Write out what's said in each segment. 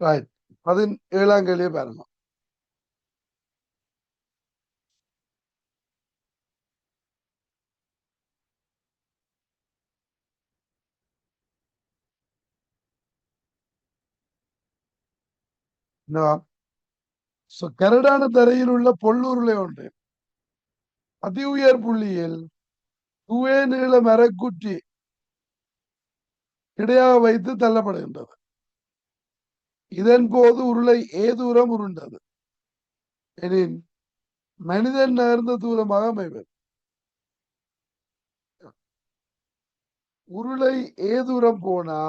Right. 17ஆம் கேள்வியை பாருங்க. என்னவா? கரடான தரையில் உள்ள பொல்லூருளை ஒன்று அதி உயர் புள்ளியில் தூய நீள மரக்குற்றி இடையாக வைத்து தள்ளப்படுகின்றது. இதன் போது உருளை தூரம் உருண்டது எனின் மனிதன் நகர்ந்த தூரமாக அமைவது. உருளை தூரம் போனா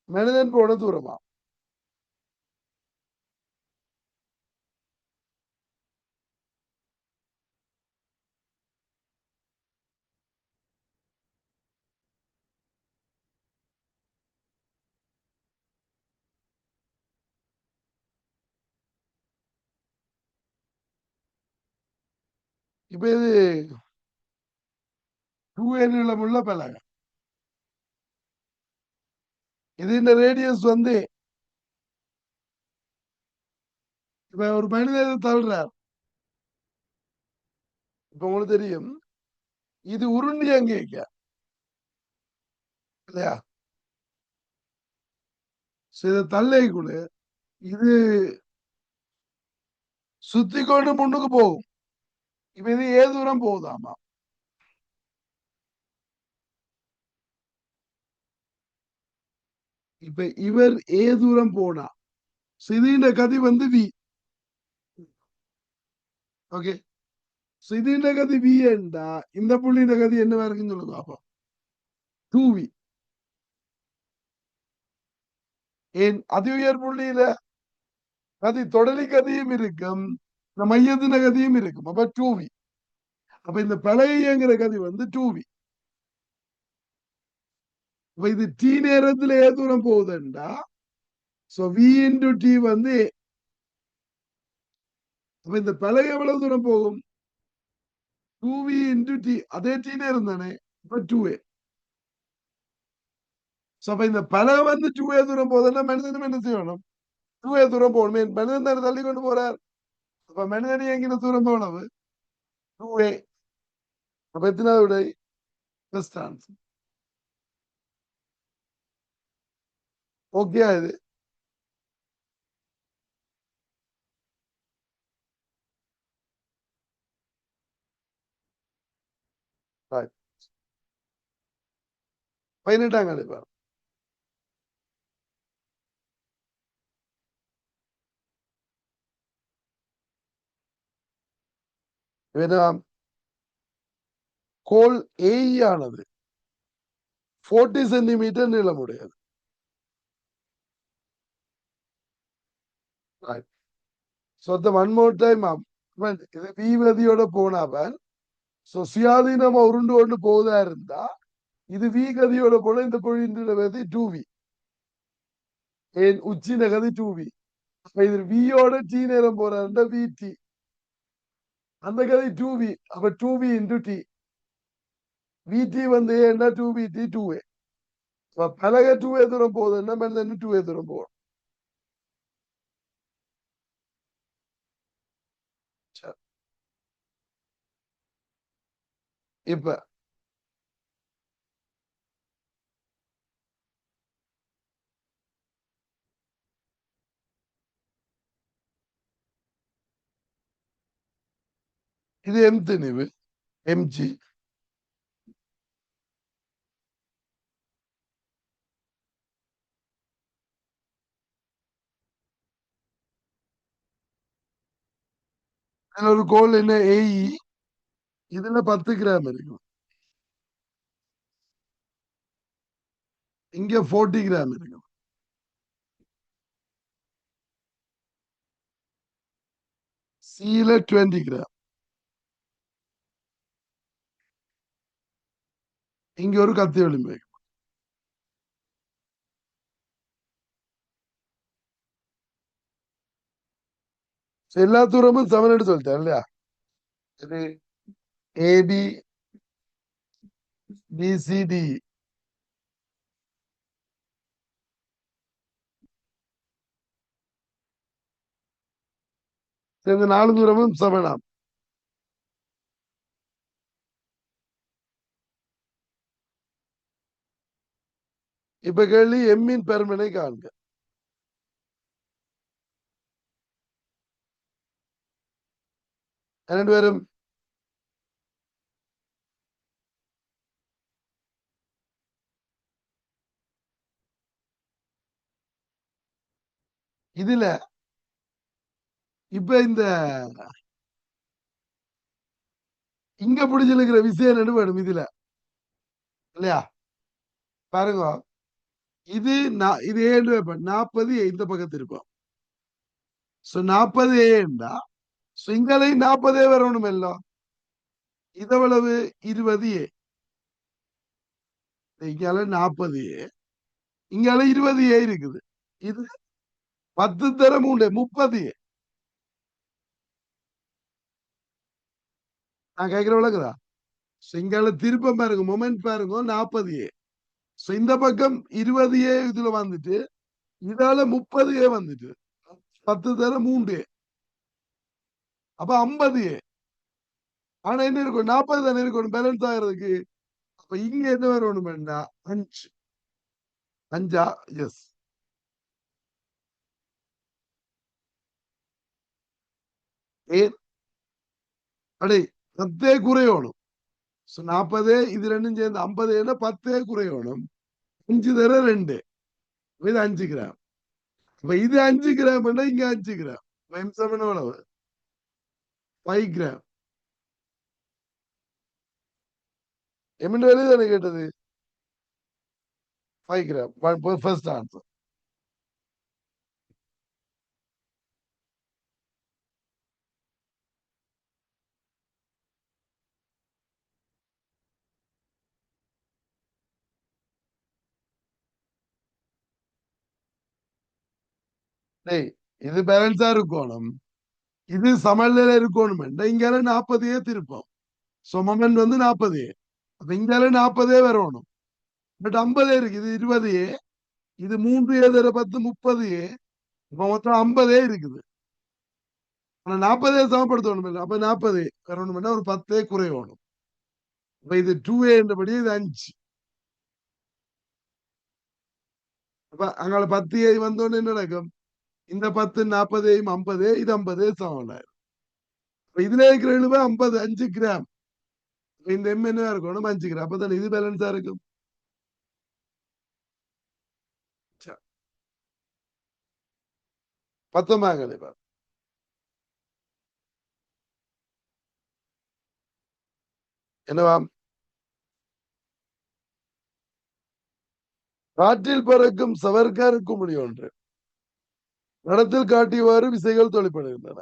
மனிதன் போன தூரமா? இப்ப இது தூய நீளமுள்ள பலகை. இது இந்த ரேடியஸ் வந்து இப்ப ஒரு மனிதன் தள்ளுறார். இப்ப உங்களுக்கு தெரியும் இது உருண்டி அங்கே இல்லையா? இதை தள்ளைக்குள்ள இது சுத்தி கொண்டு முன்னுக்கு போகும். இப்ப இது தூரம் போகுதாமா? இப்ப இவர் தூரம் போனா சிதின்ற கதி வந்து வி. ஓகே. சிதின்ற கதி வி என்றா இந்த புள்ளின்ற கதி என்ன இருக்குன்னு சொல்லுங்க அப்போ. 2v. ஏன் அதி உயர் புள்ளியில கதி தொடலி கதியும் இருக்கும், இந்த மையத்தின கதியும் இருக்கும். அப்ப 2v. அப்ப இந்த பலகைங்கிற கதி வந்து 2v. அப்ப இது டி நேரத்துல தூரம் போகுதுண்டா சோ வி இன்டு டி வந்து அப்ப இந்த பலகை எவ்வளவு தூரம் போகும்? 2v into D. அதே டி நேரம் தானே. இப்ப 2a. சோ அப்ப இந்த பலகை வந்து 2a தூரம் போகுதுன்னா மனிதனும் என்ன செய்யணும்? 2a தூரம் போகணும். மனிதன் தானே தள்ளி கொண்டு போறார். அப்ப மனிதன் எங்கின தூரம் போனது? 2a. அப்ப எத்தனாவது விடை? Best answer. ஓகே இது. Right. 18ஆம் கணிப்பார். கோல் ஆனது 40 centimetre நீளமுடையது. Right. So the one more time இது வீதியோட போனாவன் சுயாதீனமா உருண்டு கொண்டு போதா இருந்தா இது வி கதியோட போல இந்த பொழிந்த கதி 2v. ஏன் உச்சின கதி 2v. இது வியோட டி நேரம் போறாருண்டா வி டி. அந்த கதி 2v. அப்ப 2v இன்டு டி. விடி வந்து ஏன்னா 2v டி 2a. பலகை 2a தூரம் போகுதுன்னா மனிதன் 2a தூரம் போகும். இப்ப இது எம் திணிவு எம்ஜி. ஒரு கோல் என்ன ஏஇ. இதுல 10 கிராம் இருக்கும். இங்க 40 கிராம் இருக்கும். சில 20 கிராம். இங்க ஒரு கத்தி எலும்பு. எல்லா தூரமும் சமன் எடுத்து சொல்லிட்டேன் இல்லையா? இது ஏபி பிசிடி. இந்த 4 தூரமும் சமனாம். இப்ப கேள்வி எம்மின் பெருமனை காண்க. ரெண்டு பேரும் இதுல இப்ப இந்த இங்க பிடிச்சிருக்கிற விஷயம் என்ன வேணும் இதுல இல்லையா? பாருங்க, இது இது ஏழு 40 இந்த பக்கத்து இருப்போம். 40 ஏண்டா இங்களையும் 40 வரணும் எல்லாம். இதவளவு 20 ஏ, இங்கால 40 ஏ, இங்கால 20 ஏ இருக்குது. இது 10 தர 3 30 ஏ. நான் கேட்கிற விளக்குதா? இங்கால திருப்பம் பாருங்க, மொமெண்ட் பாருங்க 40 ஏ. இந்த பக்கம் 20 ஏ இதுல வந்துட்டு இதால 30 ஏ வந்துட்டு 10 தர 3 ஏ, அப்ப 50 ஏ. ஆனா என்ன இருக்கும், 40 தானே இருக்கணும் பேலன்ஸ் ஆகிறதுக்கு. அப்ப இங்க என்ன வரணும்னா 5. 5ஆ? எஸ். ஏன் அடே 10 குறையணும். 40 இது ரெண்டும் சேர்ந்து 50 10 குறையணும். 5 தர 2, இது 5 கிராம். அப்ப இது 5 கிராம், இங்க 5 கிராம். எவ்வளவு? 5 கிராம். எமின் வேலை தானே கேட்டது? 5 கிராம். First answer. டேய், இது பேலன்ஸா இருக்கணும். இது சமநிலையில இருக்கணும். இங்கால 40 திருப்பம். மொமெண்ட் வந்து 40. அப்ப இங்கால 40 வரணும். பட் 50 இருக்கு. இது 20. இது 3 தர 10 30. இப்ப மொத்தம் 50 இருக்குது. ஆனா 40 சமப்படுத்தணும் இல்லை. அப்ப 40 வரணும்னா ஒரு 10 குறையணும். அப்ப இது 2A என்றபடி இது 5. அப்ப அங்கால 10 வந்தோன்னு என்ன நடக்கும்? இந்த 10 40 50, இது 50 சமம். இதுல இருக்கிற 50 5 கிராம். இந்த எம் என்ன இருக்கணும் 5 கிராம். அப்பதான் இது பேலன்ஸா இருக்கும். 19 என்னவாம்? காற்றில் பறக்கும் சவர்க்கார் குமிழி ஒன்று நடத்தில் காட்டியவாறு விசைகள் தொழிற்படுகின்றன.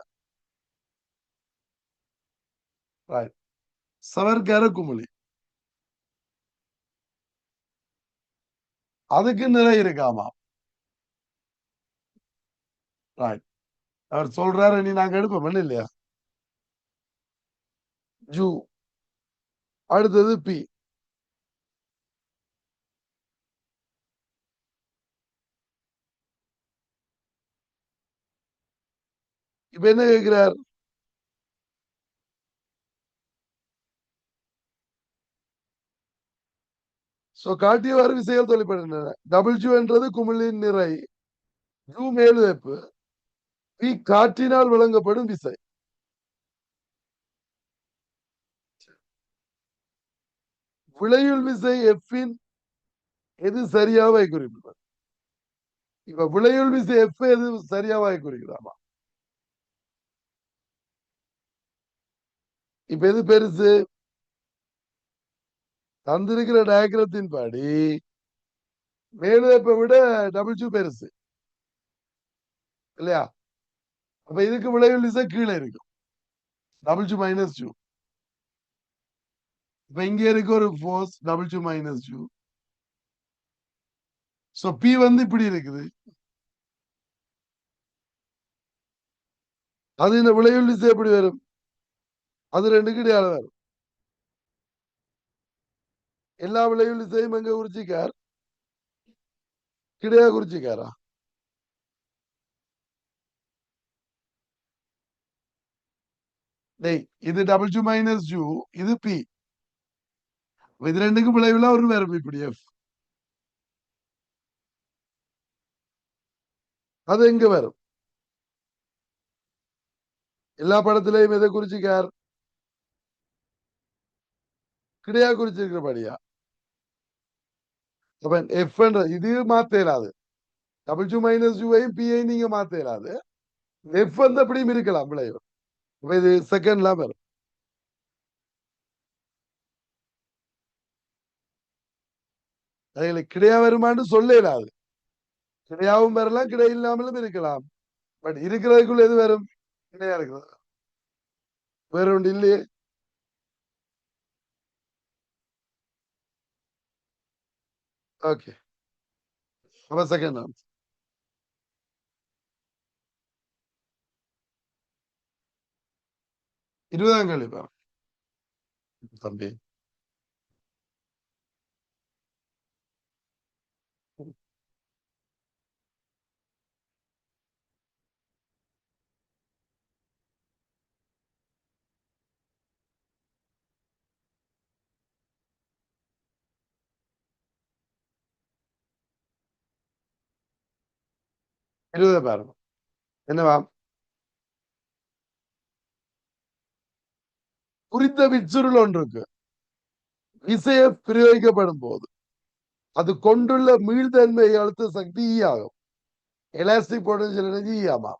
சவர்க்கார குமிழி அதுக்கு நிலை இருக்காமா? அவர் சொல்றாரு, நீ நாங்க எடுப்போம் இல்லையா? ஜூ. அடுத்தது பி. இப்ப என்ன கேட்கிறார்? காட்டியவாறு விசைகள் தொழிற்படுகின்றன. டபுள் ஜூ என்றது குமிழின் நிறை, ஜூ மேலுதைப்பு, பி காற்றினால் வழங்கப்படும் விசை. விளையுள் விசை எஃபின் எது சரியாவை குறிப்பிடுவது? இப்ப விளையுள் விசை எஃப் எது சரியாவாய் குறிக்கிறாமா? இப்ப எது பெருசு? தந்திருக்கிற டயக்ரத்தின் படி மேலுதைப்பை விட டபுள் ஜூ பெருசு இல்லையா? அப்ப இதுக்கு விளையுள் விசை கீழே இருக்கும், டபுள் ஜூ மைனஸ் ஜூ. இப்ப இங்க இருக்கு ஒரு ஃபோர்ஸ் டபுள் ஜூ மைனஸ் ஜூ. பி வந்து இப்படி இருக்குது. அது இந்த விளையுள் விசை எப்படி வரும்? அது ரெண்டுக்கு இடையால வரும். எல்லா விளையுள் விசையும் எங்க குறிச்சிக்கார்? கிடையா குறிச்சிக்காரா? டேய் இது W மைனஸ் U, இது P. இது ரெண்டுக்கும் விளைவுல ஒரு வேறு இப்படி F. அது எங்க வரும்? எல்லா படத்திலையும் எதை குறிச்சுக்கார்? கிடையா குறிச்சிருக்கிறபடியா. அப்ப F என்ற இது மாத்த இயலாது. W மைனஸ் யூவையும் பிஐயும் நீங்க மாத்த இயலாது. F வந்து அப்படியும் இருக்கலாம் விளைவு. அப்ப இது செகண்ட்லாம் வரும். அதுகளுக்கு கிடையா வருமானு சொல்ல இயலாது. கிடையாவும் வரலாம், கிடை இல்லாமலும் இருக்கலாம். பட் இருக்கிறதுக்குள்ள எது வரும்? கிடையா இருக்கிறது. வேற ஒன்று இல்லையே. ஓகே, அப்ப செகண்ட் ஆன்சர். 20ஆம் கேள்வி பாருங்க தம்பி. இருபதை பாருங்க. என்னவா? குறித்த விச்சுருள் ஒன்று இருக்கு. விசைய பிரயோகிக்கப்படும் போது அது கொண்டுள்ள மீள்தன்மை அழுத்த சக்தி E ஆகும். எலாஸ்டிக் பொட்டன்ஷியல் எனர்ஜி E ஆமா.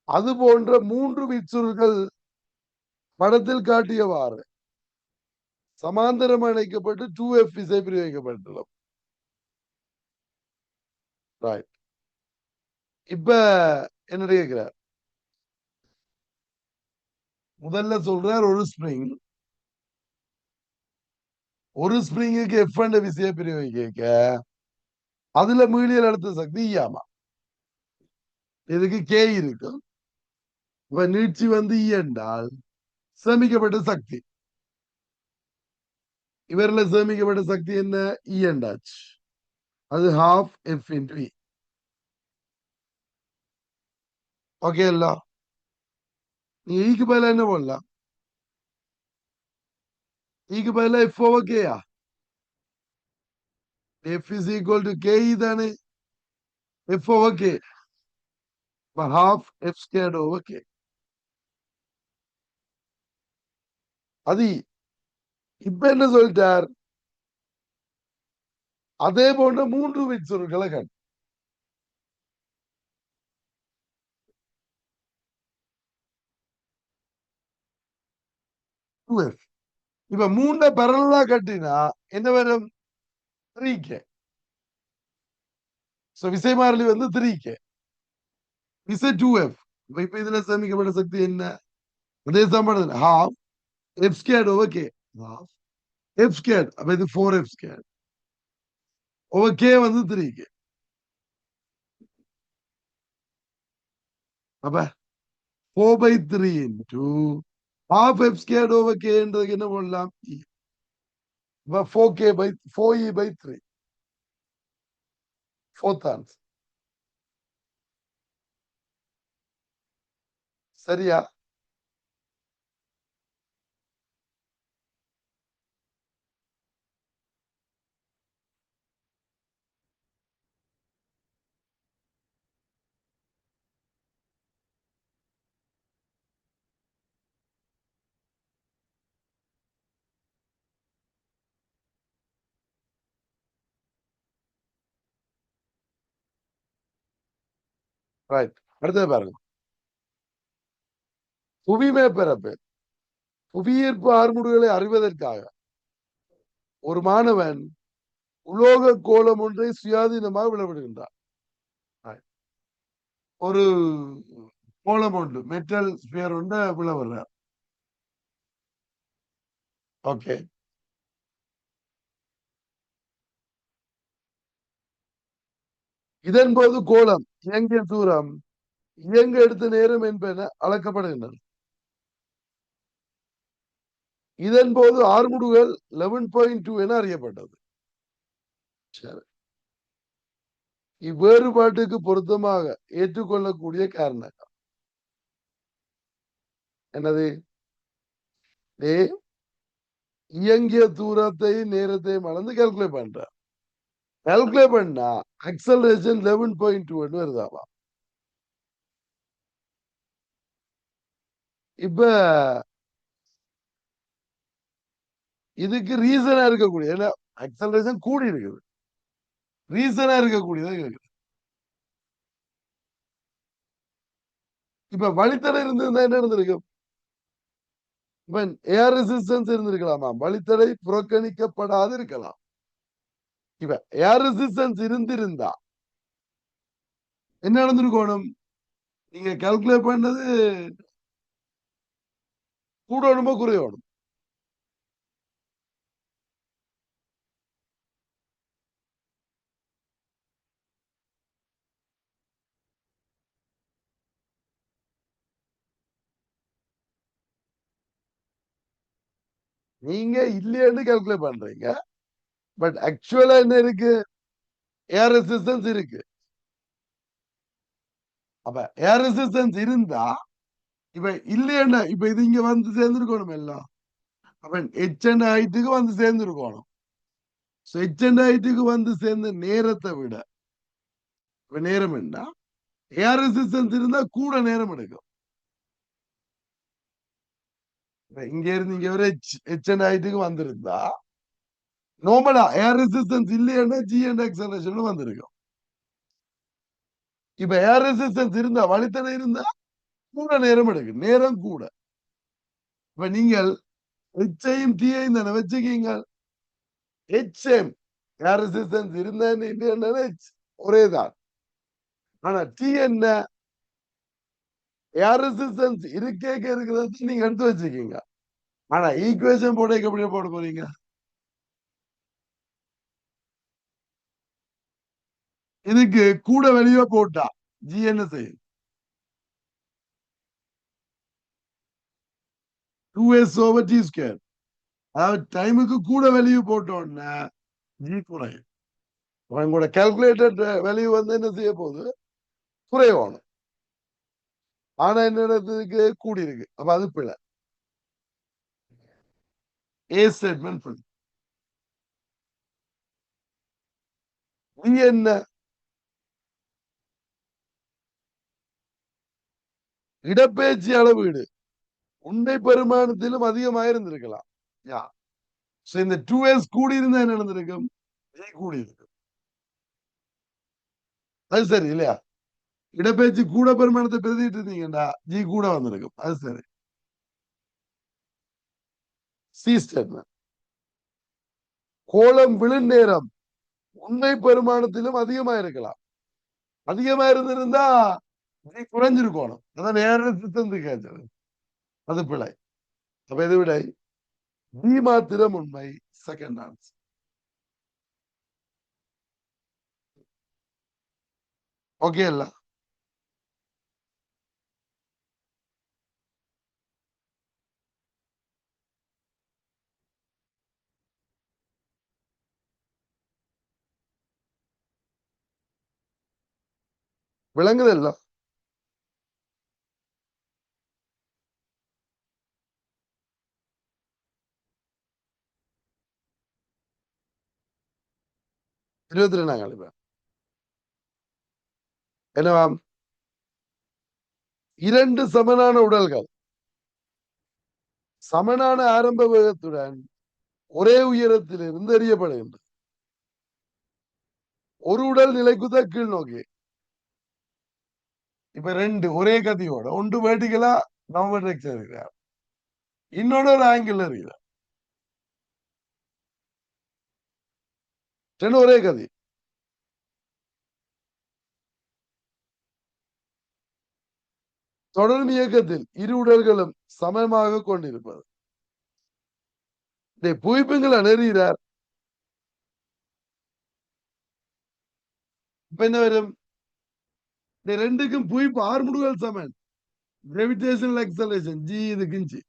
அது போன்ற 3 விச்சுருள்கள் படத்தில் காட்டியவாறு சமாந்தரம் இணைக்கப்பட்டு 2F விசை பிரயோகிக்கப்பட்டுள்ளது. இப்ப என்ன கேட்கிறார்? முதல்ல சொல்றார் ஒரு ஸ்பிரிங்குக்கு F என்ற விசையை பிரயோகிக்க அதுல மீளியல் அழுத்த சக்தி E ஆமா. இதுக்கு K இருக்கு. இப்ப நீட்சி வந்து E என்றால் சேமிக்கப்பட்ட சக்தி. இவரில் சேமிக்கப்பட்ட சக்தி என்ன? E என்றாச்சு. அது half F into E. Okay இல்ல? நீ ஈக்கு பதிலா என்ன போடலாம்? ஈக்கு பதிலா F over K ah? F is equal to K தானே? F over K. half F squared over K. அது இப்ப என்ன சொல்லிட்டார்? அதே போன்ற 3 விச்சுருள்களை கண். இப்ப 3 பரலா கட்டினா என்ன வரும்? 3K. விசை மாறிலி வந்து 3K. விசை 2F. இப்ப இதுல சேமிக்கப்பட்ட சக்தி என்ன? அதே சமன்பாடு half F squared over K. half F squared. அப்ப இது 4F squared. over K வந்து 3K. அப்ப 4/3 into half F squared over K என்றதுக்கு என்ன போடலாம்? E. அப்ப 4E/3. Fourth answer. சரியா? ரைட். அடுத்தது பாருங்க. புவி மேற்பரப்பு புவியீர்ப்பு ஆர்முடுகளை அறிவதற்காக ஒரு மாணவன் உலோக கோலம் ஒன்றை சுயாதீனமாக விளவிடுகின்றார். ஒரு கோலம் ஒன்று மெட்டல் ஸ்பியர் ஒன்று விளவுறார். ஓகே, இதன் போது கோலம் இயங்கிய தூரம் இயங்க எடுத்த நேரம் என்பன அளக்கப்படுகின்றன. இதன் போது ஆர்முடுகள் 11.2 என அறியப்பட்டது. இவ்வேறுபாட்டுக்கு பொருத்தமாக ஏற்றுக்கொள்ளக்கூடிய காரணங்கள் என்னது? இயங்கிய தூரத்தை நேரத்தை மறந்து கால்குலேட் பண்ற. கால்குலேட் பண்ணா அக்சலரேஷன் 11.2 வருதாமா. இப்ப இதுக்கு ரீசனா இருக்கக்கூடிய, ஏன்னா அக்சலரேஷன் கூடி இருக்குது, ரீசனா இருக்கக்கூடியதான் இருக்குது. இப்ப வழித்தடை இருந்திருந்தா என்ன இருந்திருக்கும்? இப்ப ஏர் ரெசிஸ்டன்ஸ் இருந்திருக்கலாமா, வழித்தடை புறக்கணிக்கப்படாது இருக்கலாம். இப்ப ஏர் ரெசிஸ்டன்ஸ் இருந்திருந்தா என்ன நடந்திருக்கணும்? நீங்க கால்குலேட் பண்ணது கூடணுமோ குறையணும்? நீங்க இல்லையன்னு கால்குலேட் பண்றீங்க, பட் ஆக்சுவலா என்ன இருக்கு? ஏர் ரெசிஸ்டன்ஸ் இருக்கு. அப்ப ஏர் ரெசிஸ்டன்ஸ் இருந்தா, இப்ப இல்லையன்னா இப்ப இது இங்க வந்து சேர்ந்துருக்கணும் எல்லாம். அப்ப ஹெச் அண்ட் ஹைட்டுக்கு வந்து சேர்ந்துருக்கணும். ஹெச் அண்ட் ஹைட்டுக்கு வந்து சேர்ந்த நேரத்தை விட, இப்ப நேரம் என்ன, ஏர் ரெசிஸ்டன்ஸ் இருந்தா கூட நேரம் எடுக்கும். இங்க இருந்து இங்க வரை ஹெச் அண்ட் ஹைட்டுக்கு வந்திருந்தா, நார்மலா ஏர் ரெசிஸ்டன்ஸ் இல்லைன்னா ஜி அண்ட் எக்ஸலரேஷன் வந்திருக்கும். இப்ப ஏர் ரெசிஸ்டன்ஸ் இருந்தா, வழித்தடை இருந்தா கூட நேரம் எடுக்கும், நேரம் கூட. இப்ப நீங்கள் ஹெச்ஐயும் டிஐயும் தானே வச்சுக்கீங்க. ஹெச்எம் ஏர் ரெசிஸ்டன்ஸ் இருந்தேன்னு இல்லைன்னா ஒரே தான். ஆனா டி என்ன, ஏர் ரெசிஸ்டன்ஸ் இருக்கே இருக்கிறது நீங்க எடுத்து வச்சுக்கீங்க. ஆனா ஈக்குவேஷன் போட எப்படி போட போறீங்க? இதுக்கு கூட வெளியே போட்டா ஜி என்ன செய்யும்? 2s/t². அதாவது டைமுக்கு கூட வெளியே போட்டோம்னா ஜி குறையும். உங்களோட கால்குலேட்டட் வேல்யூ வந்து என்ன செய்ய போகுது? குறையணும். ஆனா என்ன நடந்ததுக்கு கூடி இருக்கு. அப்ப அது பிழை. ஏ ஸ்டேட்மெண்ட் பிழை. என்ன, இடப்பெயர்ச்சி அளவீடு உண்மை பெருமானத்திலும் அதிகமாக இருந்திருக்கலாம். யா. இந்த 2s கூடி இருந்தா என்ன நடந்திருக்கும்? ஜி கூடி இருக்கும். அது சரி இல்லையா? இடப்பெயர்ச்சி கூட பெருமானத்தை பெருதிட்டு இருந்தீங்கன்னா ஜி கூட வந்திருக்கும். அது சரி. C statement. கோலம் விழும் நேரம் உண்மை பெருமானத்திலும் அதிகமா இருக்கலாம். அதிகமா இருந்திருந்தா ஜி குறைஞ்சிருக்கணும். அதான் நேரத்துக்கு கேட்டது. அது பிழை. அப்ப எது விடை? டி மாத்திரம் உண்மை. Second answer. ஓகே இல்ல? விளங்குது இல்ல? 22 கழிப்பேன். என்னவாம்? இரண்டு சமனான உடல்கள் சமனான ஆரம்ப வேகத்துடன் ஒரே உயரத்தில் இருந்து அறியப்படுகின்றது. ஒரு உடல் நிலைக்குத கீழ் நோக்கி. இப்ப ரெண்டு ஒரே கதியோட ஒன்று வேர்டிகலா நவமெட்ரிக்ஸ் இருக்கிறார், இன்னொரு ஒரு ஆங்கிள் இருக்கிறார். ரெண்டு ஒரே கதி. தொடரும் இயக்கத்தில் இரு உடல்களும் சமமாக கொண்டிருப்பது. புவிப்புங்களை நெறிகிறார். இப்ப என்ன வரும்? இந்த ரெண்டுக்கும் புவிப்பு ஆர்முடுகள் சமன். கிராவிடேஷனல் எக்ஸலேஷன் ஜி இதுக்கு.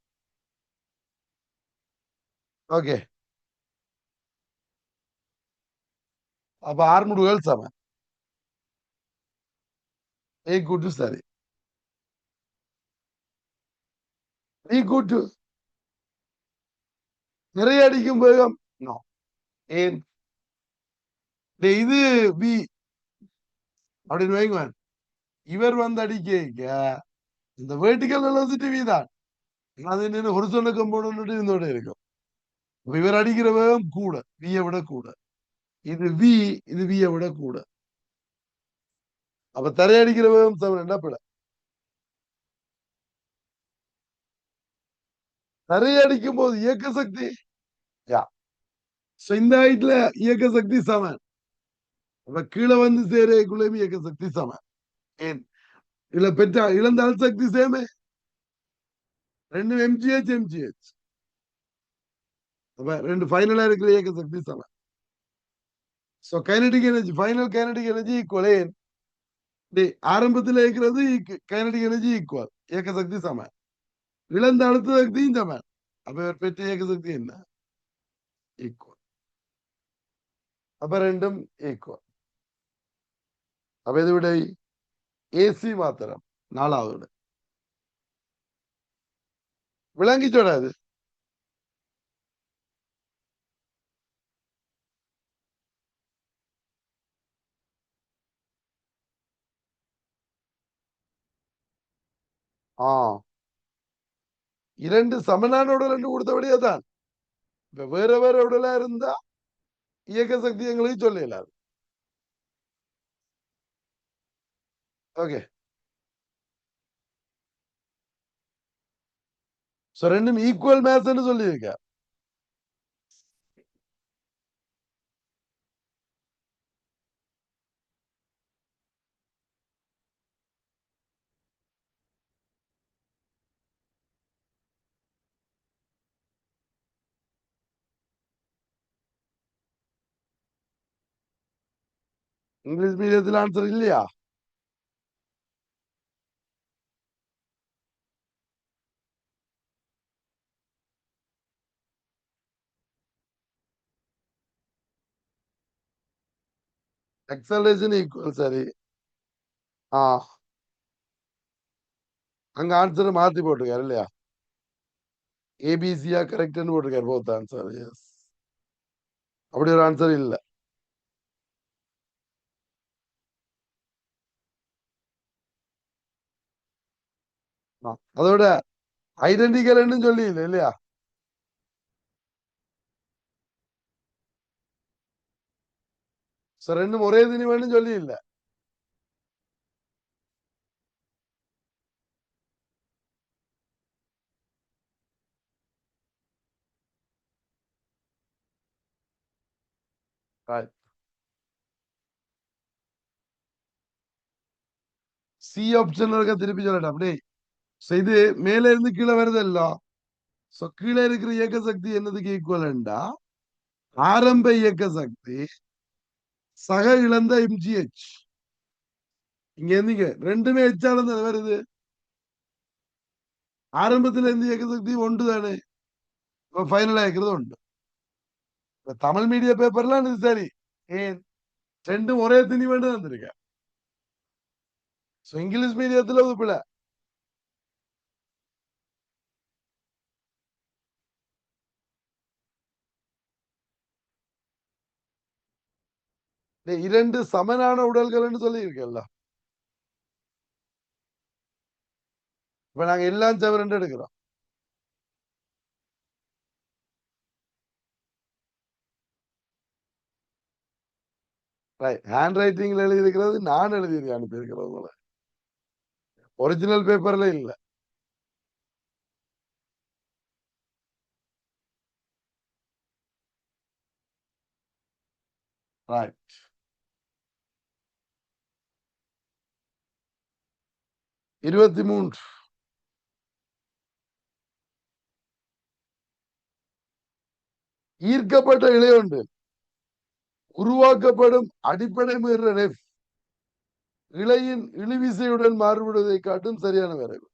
ஓகே. அப்ப ஆர்முடுகள் சமன். ஏ கூட்டு சரி. வி கூட்டு நிறைய அடிக்கும் வேகம் நோ. ஏன் இது வி அப்படின்னு வைங்க. இவர் வந்து அடிக்க இந்த வேர்டிகல் வெலாசிட்டி வி தான். அது என்ன ஹொரிசான்டல் கம்பவுண்ட் இருந்தோட இருக்கும். இவர் அடிக்கிற வேகம் கூட, வியை விட கூட. இது வி, இது வியை விட கூட. அப்ப தரையடிக்கிற வேகம் சமன் என்ன பிழை? தரையடிக்கும் போது இயக்க சக்தி யா. இந்த ஹைட்ல இயக்க சக்தி சமன். அப்ப கீழே வந்து சேரைக்குள்ளேயும் இயக்க சக்தி சமன். ஏன் இல்ல பெற்றா இழந்த அல் சக்தி சேமே ரெண்டு எம்ஜிஹெச் எம்ஜிஹெச். அப்ப ரெண்டு ஃபைனலா இருக்கிற இயக்க சக்தி சமன். So kinetic energy final kinetic energy equal. ஆரம்பத்தில் இருக்கிறது கைனடிக் எனர்ஜி ஈக்குவல், இயக்க சக்தி சமன். இழந்த அழுத்த சக்தியும் சமன். அப்ப இவர் பெற்ற இயக்க சக்தி என்ன? ஈக்குவல். அப்ப ரெண்டும் ஈக்குவல். அப்ப இது விட ஏசி மாத்திரம் நாலாவது விட. விளங்கி சொடாது. இரண்டு சமனான உடல் என்று கொடுத்தபடியே தான். இப்ப வேற வேற உடலா இருந்தா இயக்க சக்தி எங்களுக்கு சொல்லலாது. ஓகே. ரெண்டும் ஈக்குவல் மேத்ஸ் சொல்லியிருக்க. இங்கிலீஷ் மீடியத்தில் ஆன்சர் இல்லையா? எக்ஸலேஷன் ஈக்குவல் சரி. அங்க ஆன்சர் மாத்தி போட்டிருக்காரு இல்லையா? ஏபிசியா கரெக்ட்னு போட்டிருக்காரு போத் ஆன்சர். எஸ். அப்படி ஒரு ஆன்சர் இல்ல. அதோட ஐடென்டிக்கல் சொல்லி இல்லை இல்லையா? ரெண்டும் ஒரே திணி வேணும் சொல்லி இல்ல. சி ஆப்ஷன் இருக்க திருப்பி சொல்லட்டா அப்படி. இது மேல இருந்து கீழே வருது எல்லாம். கீழே இருக்கிற இயக்க சக்தி என்னதுக்கு ஈக்குவலண்டா ஆரம்ப இயக்க சக்தி சக இழந்த எம்ஜிஹெச். இங்க இருந்தீங்க ரெண்டுமே எச்சாலும் வருது. ஆரம்பத்துல இருந்து இயக்க சக்தி ஒன்று தானே. இப்ப ஃபைனலா இருக்கிறது உண்டு. தமிழ் மீடியா பேப்பர்லாம் இது சரி. ஏன் ரெண்டும் ஒரே திணி வேண்டு வந்திருக்க. இங்கிலீஷ் மீடியத்துல ஒரு பிள்ளை. இரண்டு சமனான உடல்கள் சொல்லி இருக்கல. இப்ப நாங்க எல்லாம் சவரண்டு எடுக்கிறோம். ஹேண்ட் ரைட்டிங்ல எழுதி இருக்கிறது நான் எழுதி அனுப்பி இருக்கிறது. ஒரிஜினல் பேப்பர்ல இல்ல. ரைட். 23. ஈர்க்கப்பட்ட இழையொன்று உருவாக்கப்படும் அடிப்படை மீறல் F இழையின் இழுவிசையுடன் மாறுபடுவதை காட்டும் சரியான வரைவு.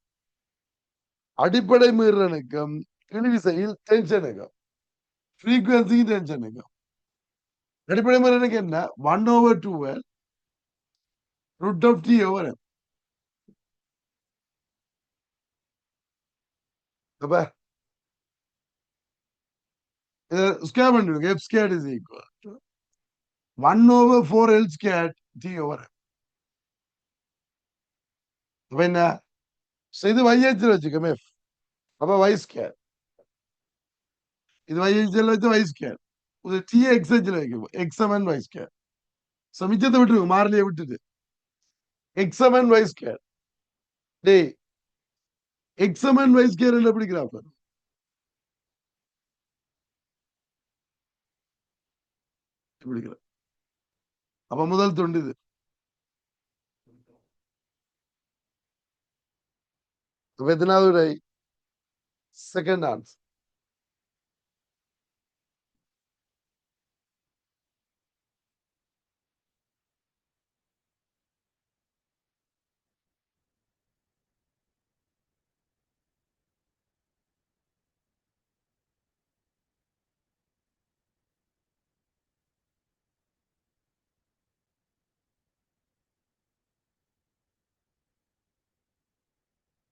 அடிப்படை மீறலுக்கும் இழுவிசையில் டென்ஷனுக்கும் ஃப்ரீக்வன்சி டென்ஷனுக்கும். அடிப்படை மீறலுக்கு என்ன? 1/2 ரூட் ஆஃப் டி ஓவர். அப்ப ஸ்கொயர் பண்ணிடுங்க. F square is equal 1/4 L square T over. அப்ப என்ன? இது YH வச்சுக்கோமே. அப்ப y ஸ்கொயர். இது YH வச்சு y ஸ்கொயர். இது டி XH வைக்கும். XMN y square. மிச்சத்தை விட்டுருங்க. மாறிலியை விட்டுட்டு XMN y ஸ்கொயர். டேய், XMN y ஸ்கொயர் எப்படி கிராஃப்? எப்படி கிராஃப்? அப்ப முதல் துண்டு இது. அப்ப எத்தனாவது விடை? Second answer.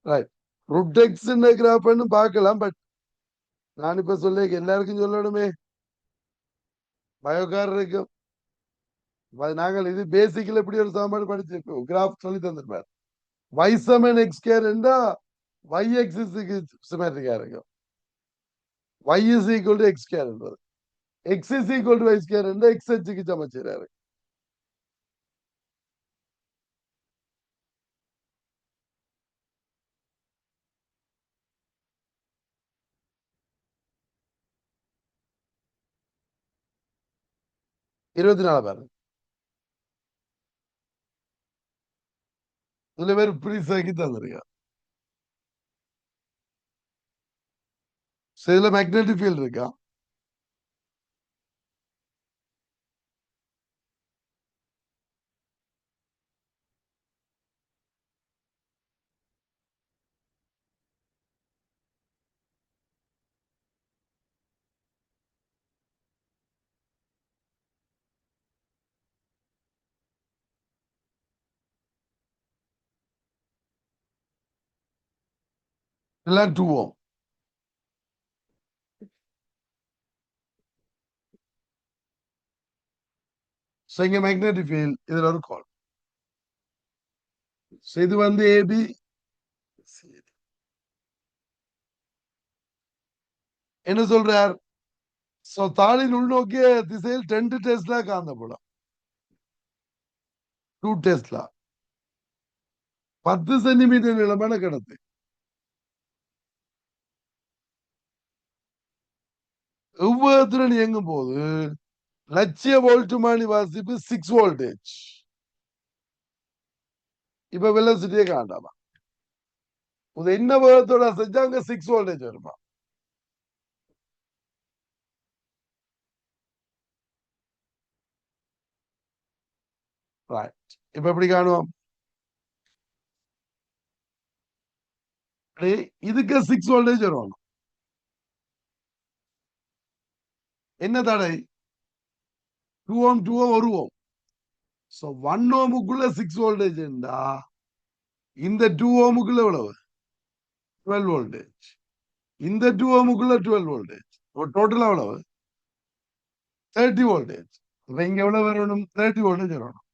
Right. Root X graph பார்க்கலாம். பட் நான் இப்ப சொல்ல எல்லாருக்கும் சொல்லணுமே. பயோகார் இருக்கும். நாங்கள் இது பேசிக்கல இப்படி ஒரு சாப்பாடு படிச்சிருக்கோம். கிராஃப் சொல்லி தந்திருப்பார். y சமன் x ஸ்கொயர் என்றா y எக்ஸிஸுக்கு சிமெட்ரிக்கா இருக்கும். y is equal to x square என்பது. x is equal to y square என்றா x அச்சுக்கு சமச்சீரா இருக்கு. 24 பாருங்க. இதுல பேர் ப்ரீஸாக்கி தந்திருக்கா. இதுல மேக்னெட்டிக் ஃபீல்ட் இருக்கா? எல்லாம் 2 ஓம். இங்க மேக்னெட்டிக் ஃபீல்ட் இதுல ஒரு கால். இது ஏபி. என்ன சொல்றார்? தாளின் உள்நோக்கிய திசையில் 10 டெஸ்லா காந்தப்புலம். 2 டெஸ்லா. 10 சென்டிமீட்டர் நீளமான கடத்து. எவ்வளவுத்துடன் இயங்கும் போது லட்சிய வோல்ட்டுமானி வாசிப்பு 6 வோல்டேஜ். இப்ப வெலோசிட்டியே காண்டாமா. இது என்ன வேகத்தோட செஞ்சாங்க 6 வோல்டேஜ் வருமா? ரைட். இப்ப எப்படி காணுவோம்? இதுக்கு 6 வோல்டேஜ் வரும். என்ன தடை? 2 ஓம் 2 ஓம் 1 ஓம். 1 ஓமுக்குள்ள 6 வோல்டேஜ் இருந்தா இந்த 2 ஓமுக்குள்ள எவ்வளவு? 12 வோல்டேஜ். இந்த 2 ஓமுக்குள்ள 12 வோல்டேஜ். டோட்டல் எவ்வளவு? 30 வோல்டேஜ். அப்ப இங்க எவ்வளவு வரணும்? 30 வோல்டேஜ் வரணும்.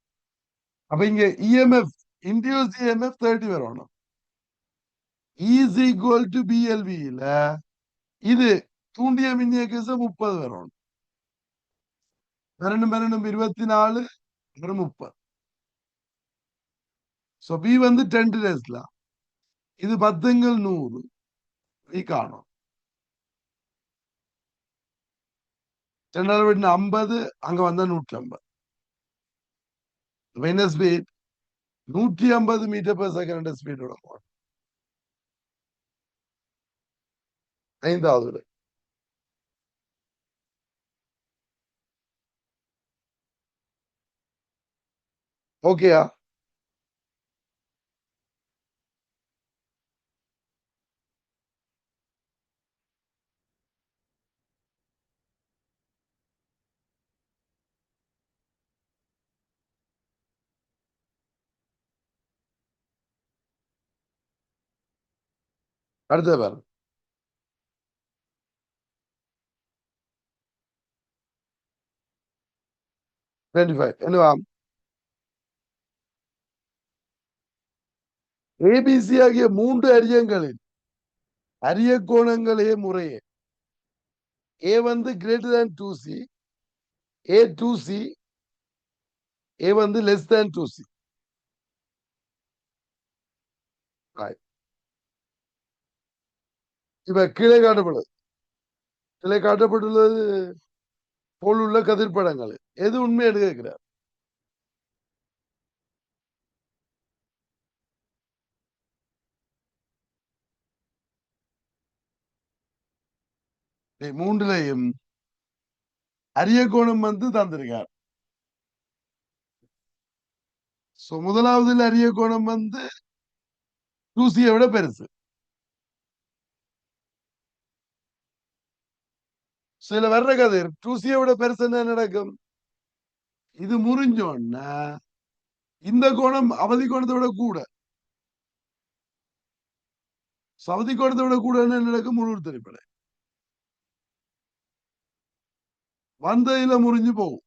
அப்ப இங்க இஎம்எஃப் இன்டியூஸ் இஎம்எஃப் 30 வரணும். இஸ் ஈக்குவல் டு பிஎல்வியில இது தூண்டிய மின்னியக்கு 30 வரணும். வரணும் 24 30. B 10 tesla. இது 10ங்கள் 100. பி காணும். 50 அங்க வந்தா 150. என்ன ஸ்பீட்? 150 மீட்டர் பெர் செகண்ட் ஸ்பீடோட போகும். 5வது. ஓகேயா? அடுத்த பாருங்க. 25 என்னவா? ஏபிசி ஆகிய மூன்று அரியங்களின் அரிய கோணங்களே முறையே ஏ வந்து கிரேட்டர் தேன் 2C, ஏ 2C, ஏ வந்து லெஸ் தேன் 2C. இப்ப கீழே காட்டப்படுது, கீழே காட்டப்பட்டுள்ளது போலுள்ள கதிர்படங்கள் எது உண்மை என்று கேட்கிறார். மூன்றுலையும் அரிய கோணம் வந்து தந்திருக்கார். முதலாவதுல அரிய கோணம் வந்து 2C விட பெருசு. சில வர்ற கதிர் 2C விட பெருசு என்ன நடக்கும்? இது முறிஞ்சோன்னா இந்த கோணம் அவதி கோணத்தை விட கூட, சவுதி கோணத்தை விட கூட என்ன நடக்கும்? முழு திரைப்பட வந்ததுல முறிஞ்சு போகும்.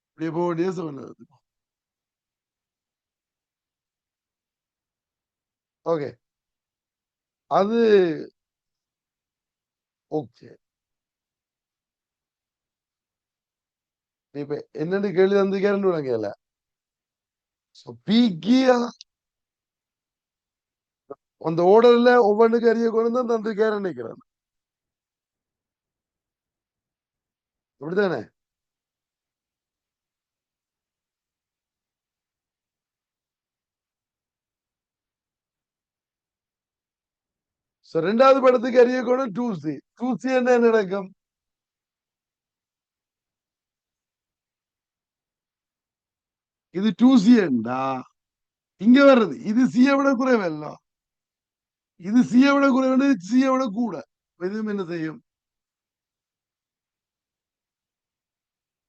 இப்படியே போக வேண்டிய சொன்னது. ஓகே, அது ஓகே. இப்ப என்னன்னு கேள்வி தந்திருக்காருன்னு விளங்கல. பிக்கு அந்த ஓர்டர்ல ஒவ்வொன்றுக்கு அரிய கோணம் தான் தந்திருக்காருன்னு நினைக்கிறேன். அப்படித்தானே? ரெண்டாவது படத்துக்கு அரிய கோணம் 2C. 2C என்ன நடக்கும்? இது 2C என்றா இங்க வர்றது இது C விட குறைவல்ல, இது C விட குறைவு, C விட கூட. இதுவும் என்ன செய்யும்?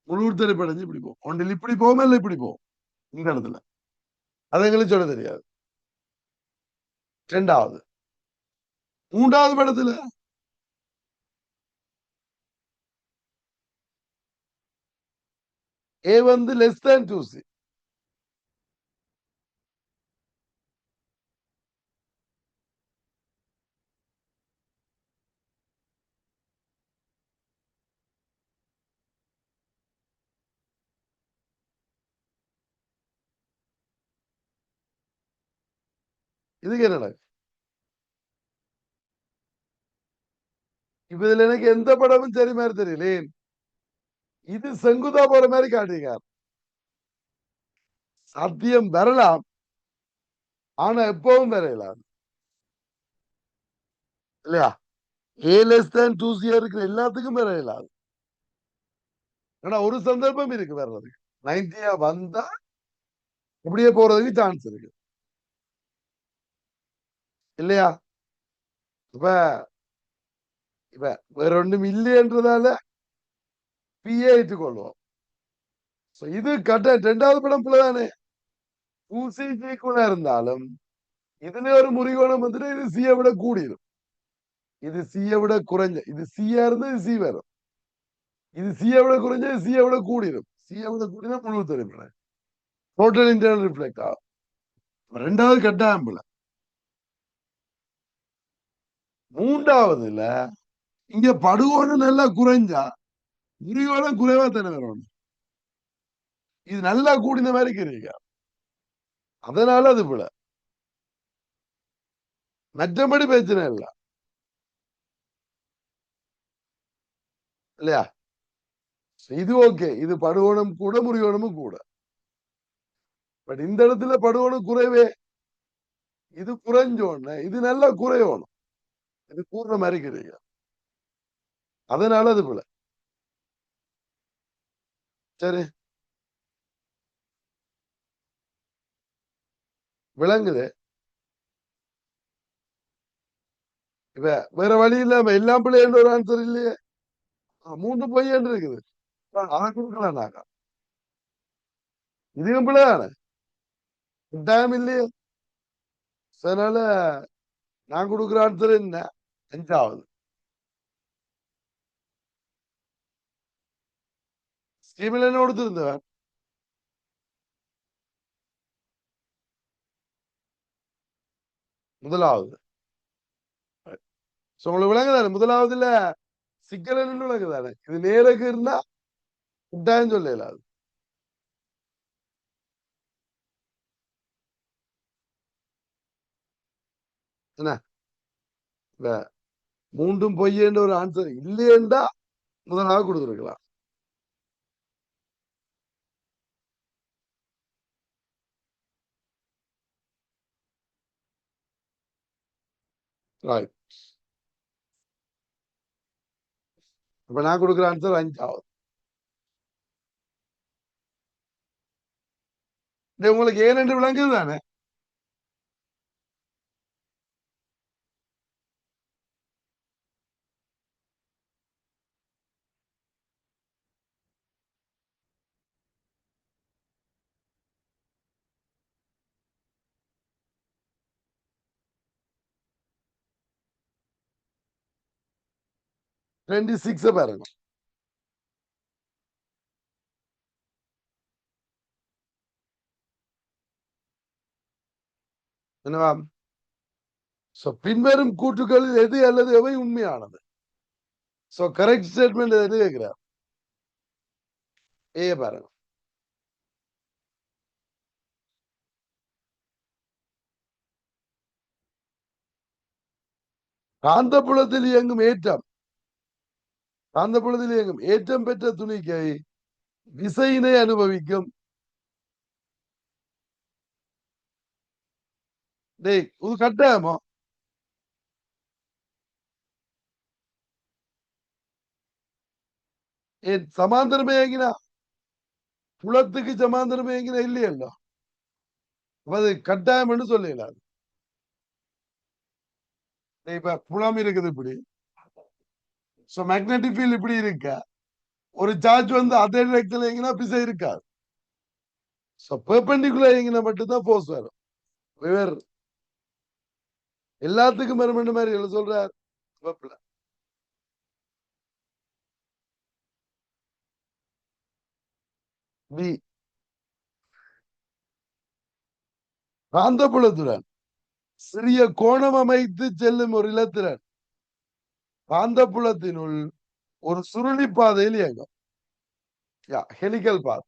முழு திரைப்படைஞ்சு இப்படி போகும். ஒன்றில் இப்படி போகும், இல்ல இப்படி போகும். இந்த இடத்துல அது எங்களுக்கு சொல்ல தெரியாது. இரண்டாவது மூன்றாவது படத்துல ஏ வந்து லெஸ் தேன் 2C. இதுக்கு என்ன நடக்கும்? இப்ப இதுல எனக்கு எந்த படமும் சரி மாதிரி தெரியல. இது செங்குதா போற மாதிரி காட்டுகிறார். சாத்தியம் வரலாம், ஆனா எப்பவும் வரையலாம் இல்லையா? ஏ லெஸ் தேன் 2C இருக்கிற எல்லாத்துக்கும் வரையலாம். ஆனா ஒரு சந்தர்ப்பம் இருக்கு வர்றதுக்கு. 90 வந்தா இப்படியே போறதுக்கு சான்ஸ் இருக்கு இல்லையா? இப்ப இப்ப வேற ஒன்றும் இல்லைன்றதால பிஏ ஏற்றுக்கொள்வோம். இது கட்ட ரெண்டாவது படம் பிள்ளைதானே. 2C இருந்தாலும் இதுல ஒரு முறிகோணம் வந்துட்டு இது சியை விட கூடிடும். இது சியை விட குறைஞ்ச, இது சியா இருந்து இது சி வரும். இது சியை விட குறைஞ்ச சியை விட கூடிடும். சியை விட கூடினா முழு தெரியும். டோட்டல் இன்டர்னல் ரிஃப்ளெக்ட் ஆகும். ரெண்டாவது கட்டாயம் பிள்ளை. மூன்றாவதுல இங்க படுகோணம் நல்லா குறைஞ்சா முறிகோணம் குறைவா தானே வரும். இது நல்லா கூடின மாதிரி இருக்கிறீங்க, அதனால அது பிள்ளை. மற்றபடி பிரச்சனை இல்லை இல்லையா? இது ஓகே, இது படுகோணம் கூட முறிகோணமும் கூட. பட் இந்த இடத்துல படுகோணம் குறைவே, இது குறைஞ்சோன்னு இது நல்லா குறையணும். இது கூடுற மாதிரி கிடையாது, அதனால அது போல. சரி, விளங்குது. இப்ப வேற வழி இல்லாம எல்லாம் பிள்ளைன்ற ஒரு ஆன்சர் இல்லையே. மூன்று பொய்யன்று இருக்குது, அதை கொடுக்கலாம் நாங்க. இதுவும் பிள்ளைதானே, டைம் இல்லையே. அதனால நான் கொடுக்குற ஆன்சர் என்ன? அஞ்சாவது ஸ்கீமில் என்ன கொடுத்திருந்தவன்? முதலாவது. உங்களுக்கு விளங்குதானே? முதலாவதுல சிக்கல் விளங்குதானே? இது நேருக்கு இருந்தா கட்டாயம் சொல்லல. என்ன மூன்றும் பொய்யன்ற ஒரு ஆன்சர் இல்லையென்றா முதலாக கொடுத்துருக்கலாம். இப்ப நான் கொடுக்குற ஆன்சர் 5ஆவது. உங்களுக்கு ஏன் என்று விளங்குது தானே? டுவெண்ட்டி சிக்ஸ் பாருங்க. என்னவா? பின்வரும் கூற்றுக்களில் எது அல்லது எவை உண்மையானது? சோ கரெக்ட் ஸ்டேட்மெண்ட் எது கேட்கிறார்? ஏ பாருங்க. காந்தப்புலத்தில் இயங்கும் ஏற்றம், காந்தப்புலத்தில் இயங்கும் ஏற்றம் பெற்ற துணிக்கை விசையினை அனுபவிக்கும். டேய் இது கட்டாயமா? ஏன் சமாந்தரமே இயங்கினா புலத்துக்கு சமாந்தரமே இயங்கினா இல்லையല്ലോ. அது கட்டாயம் என்று சொல்லலாது. இப்ப புலம் இருக்குது இப்படி. சோ மேக்னெட்டிக் ஃபீல்ட் இப்படி இருக்கா? ஒரு சார்ஜ் வந்து அதே டிரெக்ஷன்ல இயங்கினா பிசை இருக்காது. சோ பெர்பெண்டிகுலர் இயங்கினா மட்டும்தான் ஃபோர்ஸ் வரும். வேற எல்லாத்துக்கும் மறுமண்டு மாதிரி என்ன சொல்றார்? பி. காந்தப்புலத்துடன் சிறிய கோணம் அமைத்து செல்லும் ஒரு இலத்திரன் காந்தப்புலத்தினுள் ஒரு சுருளி பாதையில் இயங்கும். ஹெலிக்கல் பாத்.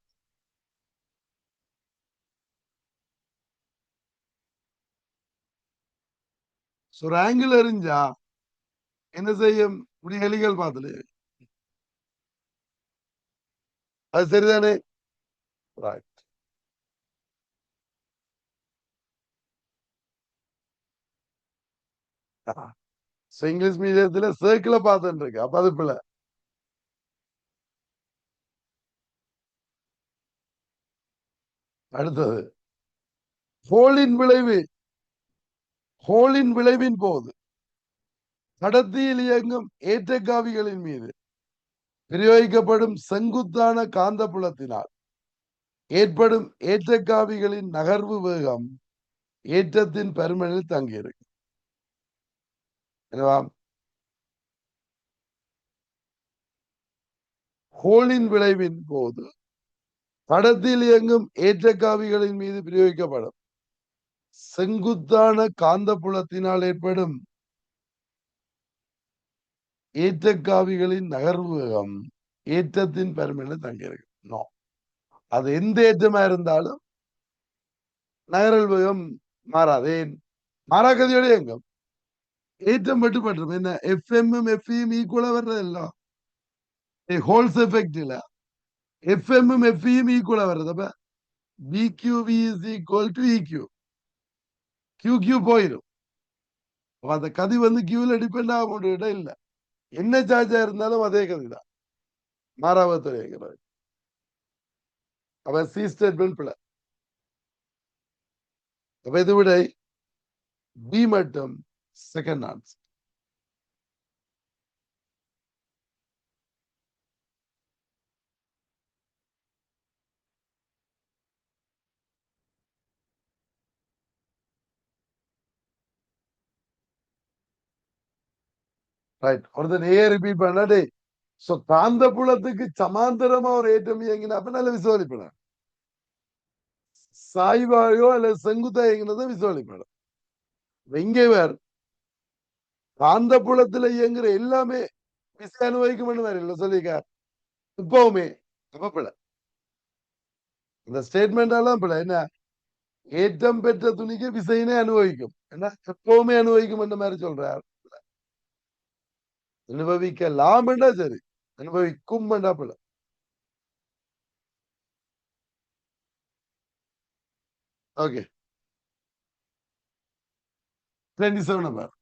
ஒரு ஆங்கிள் எறிஞ்சா என்ன செய்யும்? இப்படி ஹெலிக்கல் பாத்துல. அது சரிதானே? ரைட். இங்கிலீஷ் மீடியத்துல சர்க்கிள பார்த்துட்டு இருக்கு. அப்ப அது பிள்ளை. அடுத்தது ஹோலின் விளைவு. ஹோலின் விளைவின் போது கடத்தியில் இயங்கும் ஏற்றக்காவிகளின் மீது பிரயோகிக்கப்படும் செங்குத்தான காந்தப்புலத்தினால் ஏற்படும் ஏற்றக்காவிகளின் நகர்வு வேகம் ஏற்றத்தின் பருமனில் தங்கியிருக்கு. ஹோலின் விளைவின் போது படத்தில் இயங்கும் ஏற்றக்காவிகளின் மீது பிரயோகிக்கப்படும் செங்குத்தான காந்தப்புலத்தினால் ஏற்படும் ஏற்றக்காவிகளின் நகர்வு வேகம் ஏற்றத்தின் பருமனில் தங்கியிருக்கு. நோ, அது எந்த ஏற்றமா இருந்தாலும் நகரல் வேகம் மாறாது. ஏன்? மாறாக்கதியோட இயங்கும். ஏற்றம் மட்டுப்பற்றும். என்ன எஃப்எம் எஃப்இயும் ஈக்குவலா வர்றதெல்லாம் ஹோல்ஸ் எஃபெக்ட் இல்ல. எஃப்எம் எஃப்இயும் ஈக்குவலா வர்றது. அப்ப PQV is equal to EQ. Q Q போயிடும். அந்த கதி வந்து கியூல டிபெண்ட் ஆக முடியும் இல்ல. என்ன சார்ஜா இருந்தாலும் அதே கதி தான். மாறாவத்துறை இயங்குறது. அப்ப சி ஸ்டேட்மெண்ட் பிள்ளை. அப்ப இது விட பி மட்டும் செகண்ட் ஆன்சர். ரைட். ஒருத்தன் ஏ ரிப்பீட் பண்ணா டேய் காந்த புலத்துக்கு சமாந்தரமா ஒரு ஏற்றம் இயங்கினா அப்ப நல்ல விசுவலிப்படும். சாய்வாயோ அல்லது செங்குத்தா இயங்கினதை விசுவலிப்படும். இங்கே வேறு காந்த புலத்துல இயங்குற எல்லாமே விசை அனுபவிக்கும் வேற சொல்லியிருக்கார் இப்பவுமே. அப்ப பிள்ளை இந்த ஸ்டேட்மெண்ட் எல்லாம் பிள்ளை என்ன, ஏற்றம் பெற்ற துணிக்கு விசையினே அனுபவிக்கும் என்ன எப்பவுமே அனுபவிக்கும் என்ற மாதிரி சொல்றார். அனுபவிக்கலாம் என்றா சரி, அனுபவிக்கும் என்றா பிள்ளை. Okay 27 number.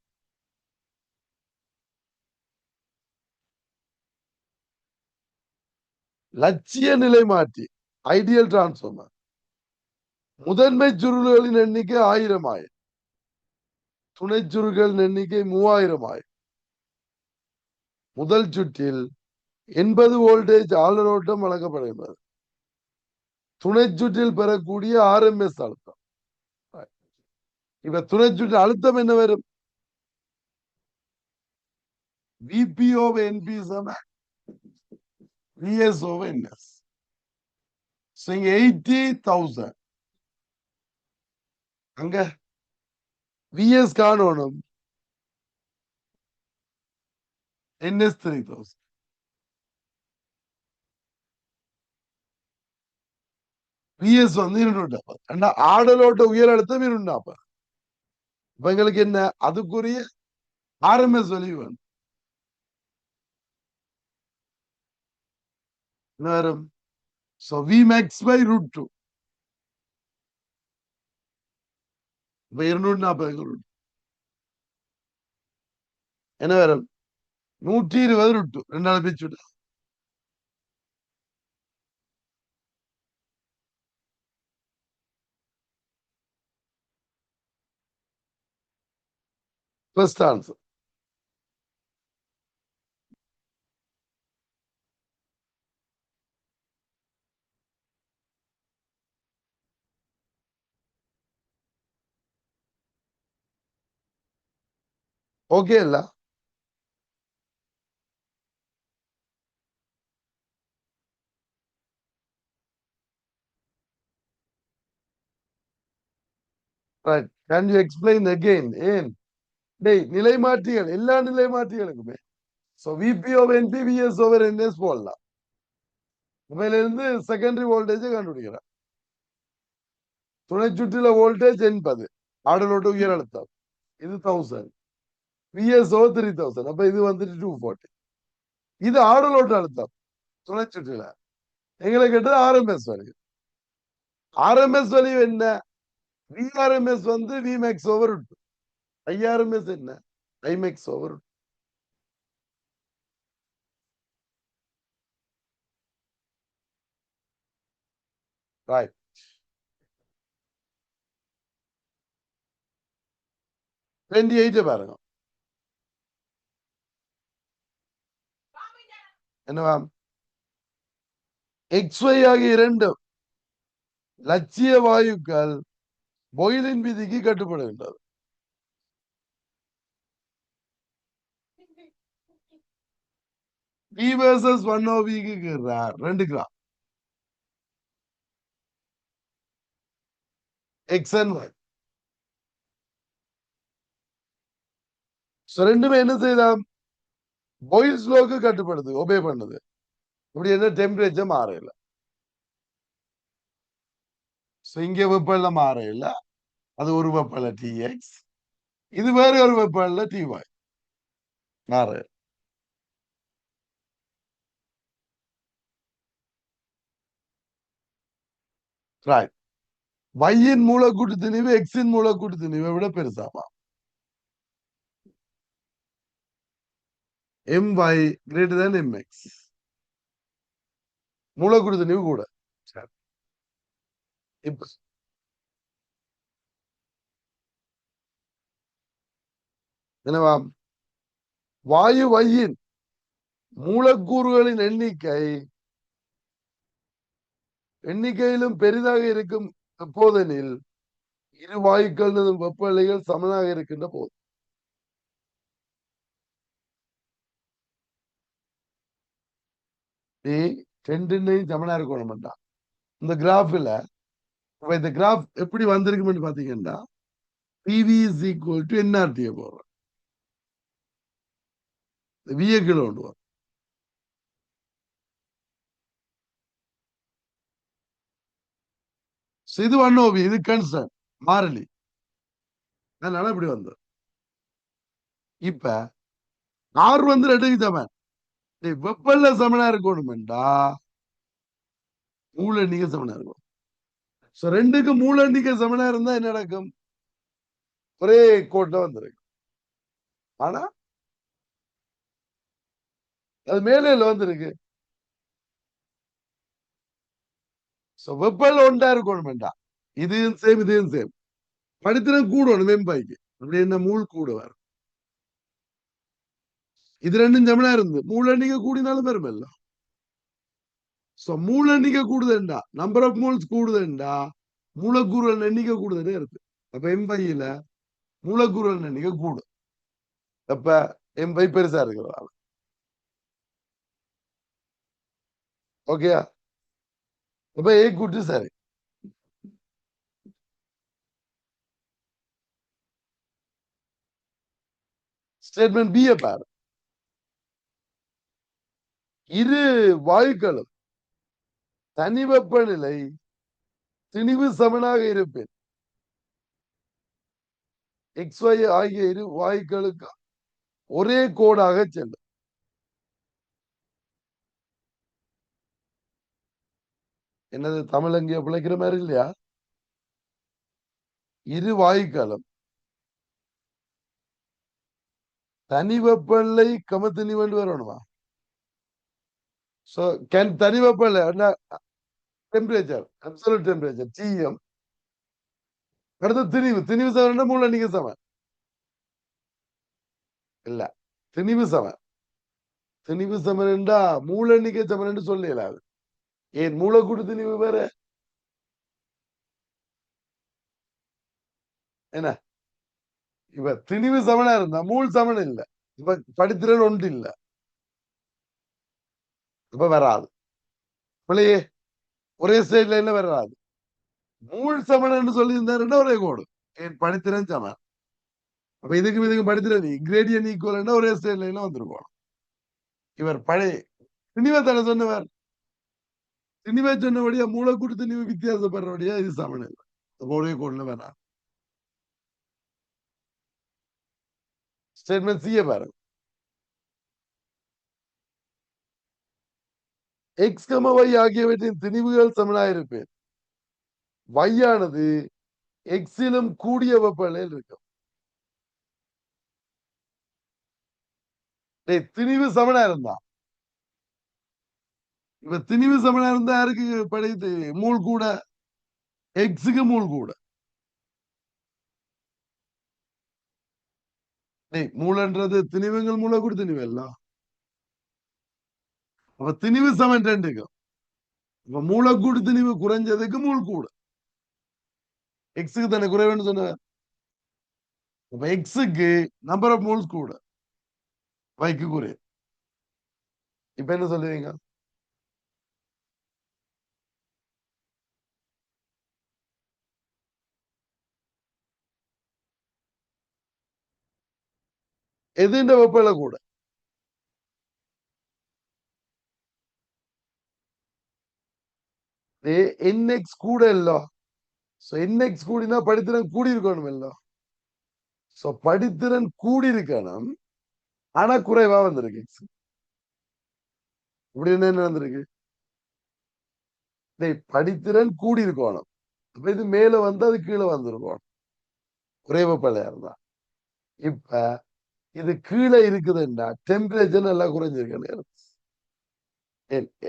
லட்சிய நிலை மாற்றி ஐடியல் டிரான்ஸ்பார்மர் முதன்மை சுருள்களின் எண்ணிக்கை 1000 ஆயிரம், துணை சுருள்களின் எண்ணிக்கை 3000 ஆயிரம். முதல் சுற்றில் 80 வோல்டேஜ் ஆளரோட்டம் வழங்கப்படுகிறது. துணை சுற்றில் பெறக்கூடிய RMS அழுத்தம். இப்ப துணை சுற்று அழுத்தம் என்ன வரும்? VP of NP VS over NS. So இங்க 80,000. அங்க VS காணணும், NS 3000. VS வந்து 240. ஆடலோட்ட உயர் அழுத்தம் 240. இப்ப எங்களுக்கு என்ன அதுக்குரிய RMS வேல்யூ வேணும். என்ன வரும்? So Vmax by √2. இப்ப 240 என்ன வரும்? 120 √2 ரெண்டாவது பிரிச்சு விட்டு ஃபர்ஸ்ட் ஆன்சர். ஓகே இல்ல? Right. Can you explain again? ஏன் டேய் நிலை மாற்றிகள் எல்லா நிலை மாற்றிகளுக்குமே so VP over NP VS over NS போடலாம். மொபைல இருந்து செகண்டரி வோல்டேஜ் கண்டுபிடிக்கிறேன். துணை சுற்றில வோல்டேஜ் 80, ஆடலோட்ட உயர் அழுத்தம் இது 1000, விஎஸ் ஓவர் 3000. அப்ப இது வந்துட்டு 240. இது ஆடலோட்ட அழுத்தம் துணை சுற்றில. எங்களை கேட்டது ஆர்எம்எஸ் வேல்யூ. ஆர்எம்எஸ் வேல்யூ என்ன? விஆர்எம்எஸ் வந்து விமேக்ஸ் ஓவர் √2. ஐஆர்எம்எஸ் என்ன? IMAX over. ரைட். பாருங்க என்னவா? XY ஆகிய இரண்டு லட்சிய வாயுக்கள் பொயிலின் விதிக்கு கட்டுப்படுகின்றது. V versus 1OVக்கு 2 gram X and Y. ரெண்டுமே என்ன செய்யலாம்? பாயில்ஸ் லோக்கு கட்டுப்படுது, ஒபே பண்ணுது. இப்படி என்ன டெம்பரேச்சர் மாறையில, இங்க வெப்பநிலை மாறையில, அது ஒரு வெப்பநிலை TX, இது வேற ஒரு வெப்பநிலை TY மாற. ரைட். வையின் மூலக்கூட்டு திணிவு எக்ஸின் மூலக்கூட்டு திணிவை விட பெருசாமா? MY greater than MX. மூலக்கூட்டு திணிவு கூட. இப்ப என்னவா? வாயு வையின் மூலக்கூறுகளின் எண்ணிக்கையிலும் பெரிதாக இருக்கும் போதெனில் இரு வாயுக்கள் வெப்பநிலைகள் சமனாக இருக்கின்ற போது. நீ ரெண்டுன்னையும் சமனா இருக்கணும்டா. இந்த கிராஃப்ல இந்த கிராஃப் எப்படி வந்திருக்குன்னு பாத்தீங்கன்னா பிவி இஸ் ஈக்குவல் டு என்ஆர்டியை போடுறோம். விஏக்கள் கொண்டு வரும். இது ஒன் இது கன்சர்ன் மாறலி. அதனால இப்படி வந்தது. இப்ப ஆர் வந்து ரெண்டுக்கு சமன். வெப்பல்ல சமனா இருக்கணும்டா மூல எண்ணிக்கை சமனா இருக்கும். ரெண்டுக்கு மூல எண்ணிக்கை சமனா இருந்தா என்ன நடக்கும்? ஒரே கோட்ல வந்திருக்கு. ஆனா அது மேல வந்திருக்கு. வெப்பல்ல ஒன்றா இருக்கணும்டா. இதுவும் சேம் இதுவும் சேம். படித்திரம் கூடணும் மெம்பாய்க்கு. அப்படி என்ன மூல் கூட வரும். இது ரெண்டும் சமனா இருந்து மூல எண்ணிக்கை கூடினாலும் பெருமல்ல. மூல எண்ணிக்கை கூடுதல்டா நம்பர் ஆஃப் மோல்ஸ் கூடுதல்டா மூலக்கூறுகள் எண்ணிக்கை கூடுதலே இருக்கு. அப்ப எம்பையில மூலக்கூறுகள் எண்ணிக்கை கூடும். அப்ப எம்பை பெருசா இருக்கிறதால. ஓகே. அப்ப ஏ கூட்டு சரி. ஸ்டேட்மெண்ட் பி பாரு. இரு வாயுக்களும் தனி வெப்பநிலை திணிவு சமனாக இருப்பேன் XY ஆகிய இரு வாயுக்களுக்கு ஒரே கோடாக செல்லும். என்னது தமிழ் அங்கே பிழைக்கிற மாதிரி இல்லையா? இரு வாயுக்களும் தனி வெப்பநிலை திணிவு வரணுமா? தனி வெப்பநிலை டெம்பரேச்சர் அப்சல்யூட் டெம்பரேச்சர் TM. அடுத்து திணிவு சமன் மூல எண்ணிக்கை சமன் இல்ல. திணிவு சமன்டா மூல எண்ணிக்கை சமன் சொல்லலாது. ஏன் மூலக்கூட்டு திணிவு வேற என்ன? இப்ப திணிவு சமனா இருந்தா மூல் சமன் இல்ல. இப்ப படித்திறன் ஒன்று இல்ல. இப்ப வராது. பிள்ளையே ஒரே ஸ்டேட் லைன்ல வராது. மூல் சமன் சொல்லி இருந்தாருன்னா ஒரே கோடு. என் படித்திறன் சமன். அப்ப இதுக்கு படித்திறன் கிரேடியன் ஈக்குவல் ஒரே ஸ்டேட் லைன்ல வந்துருக்கோம். இவர் பழைய திணிவை தானே சொன்னவர். திணிவை சொன்னபடியா மூலக்கூட்டு திணிவு வித்தியாசப்படுறபடியா இது சமன் இல்லை. ஒரே கோடுல வேணாம். ஸ்டேட்மெண்ட் சிய பாருங்க. எக்ஸ் Y ஆகியவற்றின் திணிவுகள் சமனாயிருப்பேன். Y ஆனது எக்ஸிலும் கூடிய வெப்பநிலையில் இருக்கும். திணிவு சமனா இருந்தா இப்ப திணிவு சமனா இருந்தா யாருக்கு படித்து மூல் கூட எக்ஸுக்கு மூல் கூட. மூலன்றது திணிவுங்கள் மூலக்கூட திணிவு எல்லாம். அப்ப திணிவு சமன் ரெண்டுக்கும். இப்ப மூலக்கூடு திணிவு குறைஞ்சதுக்கு மூல் கூட. எக்ஸுக்கு தானே குறைவுன்னு சொன்ன. அப்ப எக்ஸுக்கு நம்பர் ஆஃப் மூல்ஸ் கூட வைக்கு குறையும். இப்ப என்ன சொல்லுவீங்க? எதுன்ற வெப்பநிலை கூட என்எக்ஸ் கூட இல்லோ. என்எக்ஸ் கூடினா படித்திறன் கூடி இருக்கணும் இல்லோ. படித்திறன் கூடி இருக்கணும். ஆனா குறைவா வந்திருக்கு எக்ஸ். இப்படி என்ன நடந்திருக்கு? படித்திறன் கூடி இருக்கணும். அப்ப இது மேல வந்து அது கீழே வந்திருக்கும் குறைவ பழையா இருந்தா. இப்ப இது கீழே இருக்குதுன்னா டெம்பரேச்சர் நல்லா குறைஞ்சிருக்கு.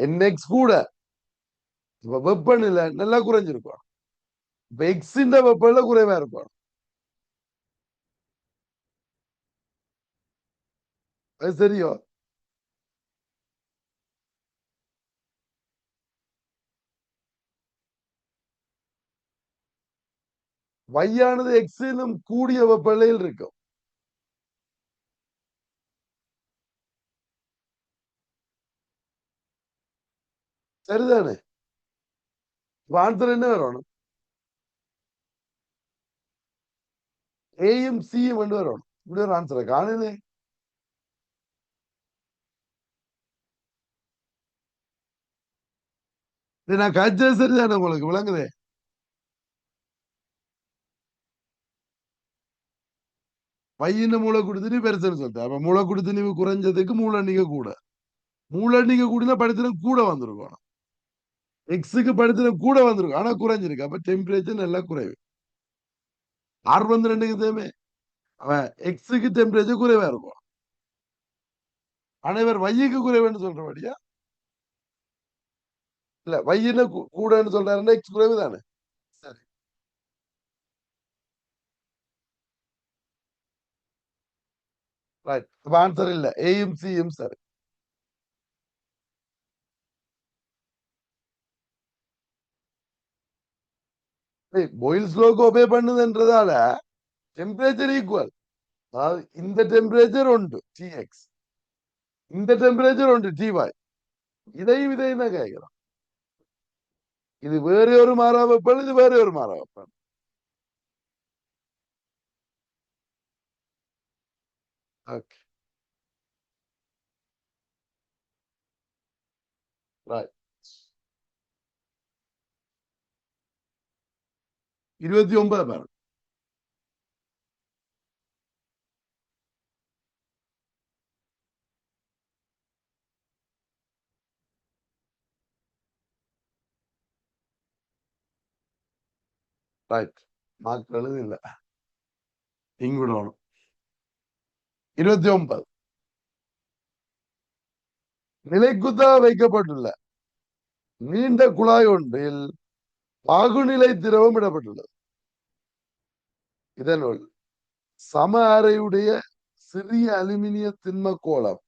என்எக்ஸ் கூட இப்ப வெப்பநிலை நல்லா குறைஞ்சிருக்கும். இப்ப எக்ஸின் வெப்பநிலை குறைவா இருக்கும். அது சரியோ? வையானது எக்ஸிலும் கூடிய வெப்பநிலையில் இருக்கும். சரிதானே? ஆன்சர் என்ன வரணும்? ஏயும் சியும் கொண்டு வரணும். இப்படி ஒரு ஆன்சரை காணுதே. இது நான் கழிச்சது சரிதானே? உங்களுக்கு விளங்குதே. பையன மூளை கொடுத்துட்டு பெருசுன்னு சொல்லிட்டு அப்ப மூளை கொடுத்து நீ குறைஞ்சதுக்கு மூளை கூட மூளை கூடினா படித்தன கூட வந்திருக்கும். எக்ஸுக்கு படித்தன கூட வந்திருக்கும் ஆனா குறைஞ்சிருக்கு. அப்ப டெம்பரேச்சர் நல்லா குறைவு. 62க்கு தேமே அவன் எக்ஸுக்கு டெம்பரேச்சர் குறைவா இருக்கும். ஆனா இவர் வையுக்கு குறைவுன்னு சொல்றபடியா இல்ல வையின கூடன்னு சொல்றாருன்னா எக்ஸ் குறைவு தானே. சரி ரைட். அப்ப ஆன்சர் இல்ல ஏயும் சியும் சரி. பாயில்ஸ் லோக்கு ஒபே பண்ணுதுன்றதால டெம்பரேச்சர் ஈக்குவல். அதாவது இந்த டெம்பரேச்சர் உண்டு டிஎக்ஸ், இந்த டெம்பரேச்சர் உண்டு டிஒய். இதையும் தான் கேட்கிறோம். இது வேற ஒரு மாறா வெப்பம், இது வேற ஒரு மாறா வெப்பம். Okay right. 29 பாருங்க. ரைட். மார்க் எழுது இல்ல இங்கிடணும். 29 நிலைக்குத்தாக வைக்கப்பட்டுள்ள நீண்ட குழாய் ஒன்றில் பாகுநிலை திரவம் இடப்பட்டுள்ளது. இதனுள் சம அறையுடைய சிறிய அலுமினிய திண்ம கோளம்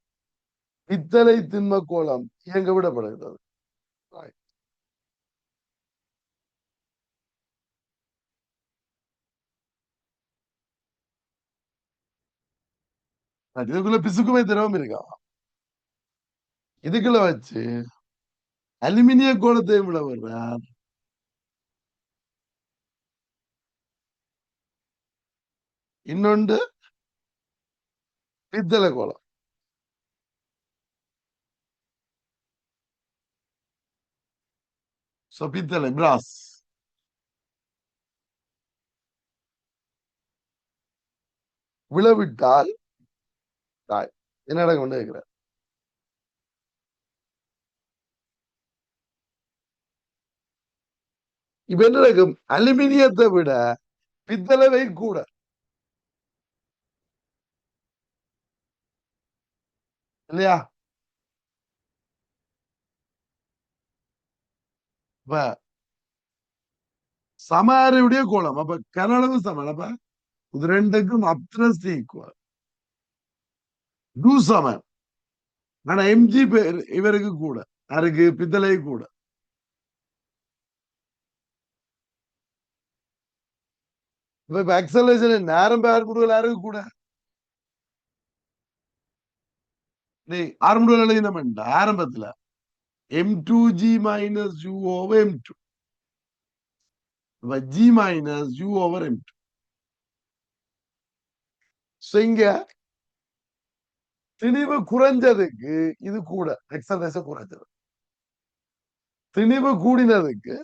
பித்தளை திண்ம கோளம் இயங்க விடப்படுகிறது. இதுக்குள்ள பிசுக்குமே திரவம் இருக்கா? இதுக்குள்ள வச்சு அலுமினிய கோலத்தை விட வர்றார். இன்னொன்று பித்தளை கோலம். பித்தளை பிராஸ் விழவிட்டால் தாய் என்னடா கொண்டு இருக்கிறார். இப்ப என்ன நடக்கும்? அலுமினியத்தை விட பித்தளை வெயிட் கூட இல்லையா? இப்ப சம அறையுடைய கோலம் அப்ப கனளவு சமன். அப்ப இது ரெண்டுக்கும் அப்ரஸ் ஈக்குவல் டூ சமன். ஆனா எம்ஜி இவருக்கு கூட யாருக்கு? பித்தளை கூட. இப்ப எக்ஸலேஷன் நேரம் பேர் கூடுதல் யாருக்கு கூட? நீ ஆரம்பத்தில் எழுதினமெண்டா ஆரம்பத்துல M2G minus U over M2. G minus U over M2. இங்க திணிவு குறைஞ்சதுக்கு இது கூட எக்ஸலேஷன் குறைஞ்சது. திணிவு கூடினதுக்கு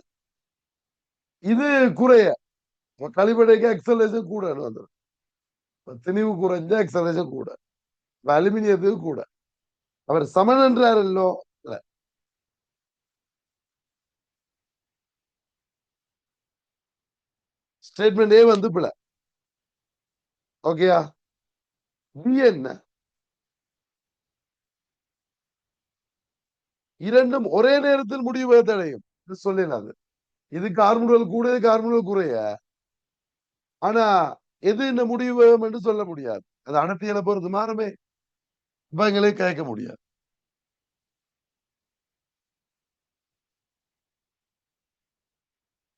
இது குறைய கழிப்படைக்கு எக்ஸலேஷன் கூட வந்துடும். திணிவு குறைஞ்ச எக்ஸலேஷன் கூட. அலுமினியத்துக்கு கூட. அவர் சமன் என்றாரல்லோ. ஸ்டேட்மெண்ட் ஏ வந்து பிழை. ஓகேயா? பி என்ன? இரண்டும் ஒரே நேரத்தில் முடிவு அடையும் சொல்லினாது. இது கார்முடல் கூட, இது கார்முடல் குறைய. ஆனா எது இந்த முடிவு என்று சொல்ல முடியாது. அது அடர்த்தியில பொறுத்து மாறுமே. இவங்களை கேட்க முடியாது.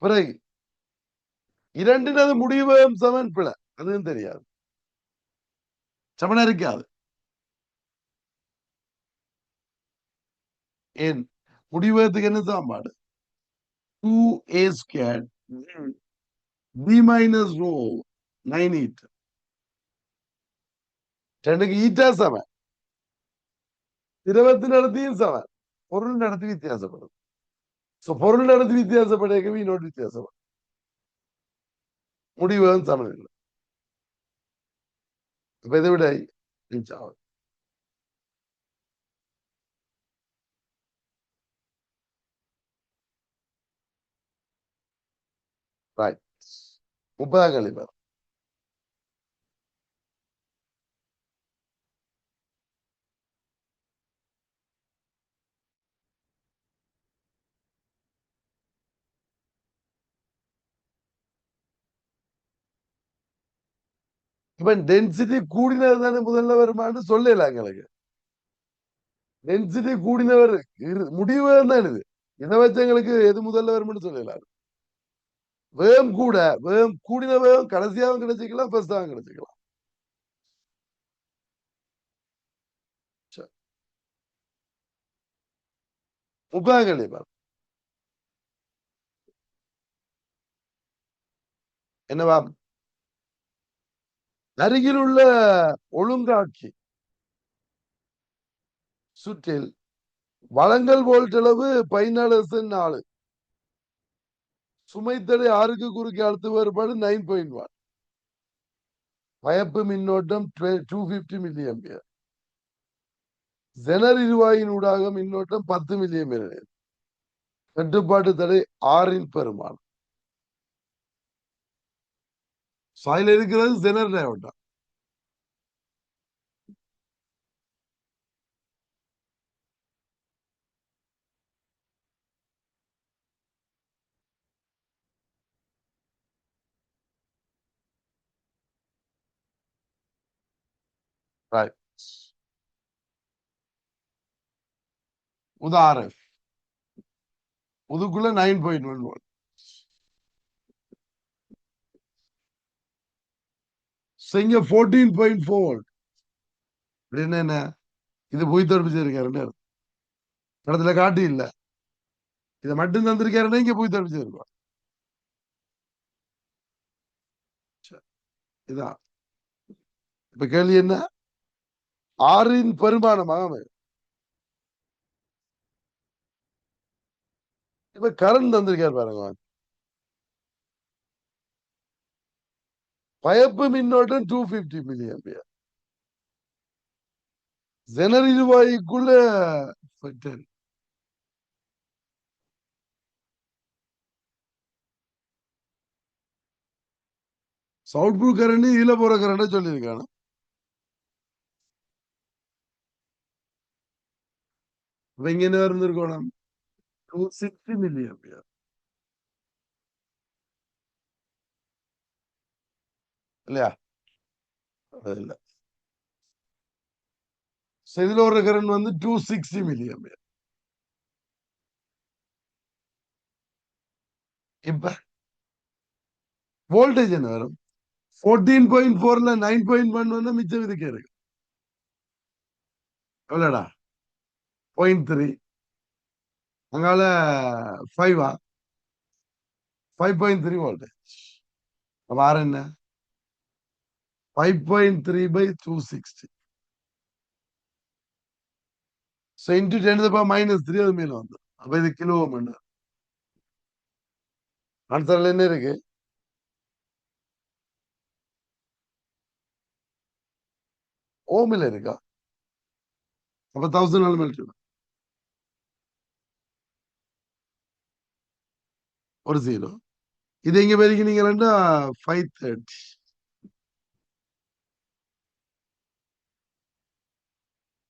பிறகு இரண்டினது முடிவு சமன் பிழை. அதுவும் தெரியாது. சமனா இருக்காது. ஏன் முடிவதுக்கு என்ன சாப்பாடு? 2a² b minus rho 9 eta. ரெண்டுக்கு ஈட்டா சமன். திரவத்தின் அடர்த்தியும் சமன். பொருள் நடத்தி வித்தியாசப்படும். பொருள் நடத்தி வித்தியாசப்படையவே இன்னொரு வித்தியாசப்படும். முடிவதும் சமன் இல்லை. அப்ப இதை விட ஆகும். ரைட். 30ஆம் கேள்வி பாரு. இப்ப டென்சிட்டி கூடினது தானே முதல்ல வருமானு சொல்லல எங்களுக்கு. டென்சிட்டி கூடினவர் முடிவு தான் இது. இதை வச்சு எங்களுக்கு எது முதல்ல வரும்னு சொல்லல. வேகம் கூட வேகம் கூடின வேகம் கடைசியாகவும் கிடைச்சிக்கலாம், ஃபர்ஸ்டாகவும் கிடைச்சிக்கலாம். முப்பதாம் கேள்வி பாரு. என்னவா? அருகில் உள்ள ஒழுங்காட்சி சுற்றில் வளங்கள் வோல்ட் அளவு 14 சுமைத்தடை 6க்கு குறுக்கே அடுத்து வேறுபாடு 9.1. பயப்பு மின்னோட்டம் 250 மில்லி ஆம்பியர். ஜெனர் இருவாயின் ஊடாக மின்னோட்டம் 10 மில்லி ஆம்பியர். கட்டுப்பாட்டு தடை 6 பெருமானம். சாயில் இருக்கிறது ஜெனர் டயோட்டா. உதாரணம் உதுக்குள்ள 9.1 செஞ்ச 14.4 அப்படின்னு என்ன? இது போய் தடுப்பிச்சிருக்காரு இடத்துல காட்டி இல்ல. இதை மட்டும் தந்திருக்காருன்னா இங்க போய் தடுப்பிச்சிருக்கோம். இதான் இப்ப கேள்வி என்ன? 6 பெருமானமாக இப்ப கரண்ட் தந்திருக்காரு பாருங்க. பயப்பு மின்னோட்டம் 250 மில்லி ஆம்பியர். ஜெனர் இருவாய்க்குள்ள சவுட் புல் கரண்ட் இதுல போற கரண்ட் சொல்லியிருக்காங்க. இங்க என்ன இருந்திருக்கணும்? 260 மில்லி ஆம்பியர் இல்லையா? அது இல்ல. இதுல ஒரு கரண்ட் வந்து 260 மில்லி ஆம்பியர். இப்ப வோல்டேஜ் என்ன வரும்? 14.4ல 9.1 வந்து மிச்சம் இதுக்கு இருக்கு. எவ்வளோடா? 0.3 அங்கால 5 5.3 வோல்டேஜ். அப்ப ஆறு என்ன? 5.3/260. So into 10⁻³ அது மேல வந்து. அப்ப இது கிலோ ஓம். ஆன்சர்ல என்ன இருக்கு? ஓமில் இருக்கா? அப்ப 1000 மல்டிபிள் ஒரு 0. இது எங்க பெருக்கினீங்கன்னா 530.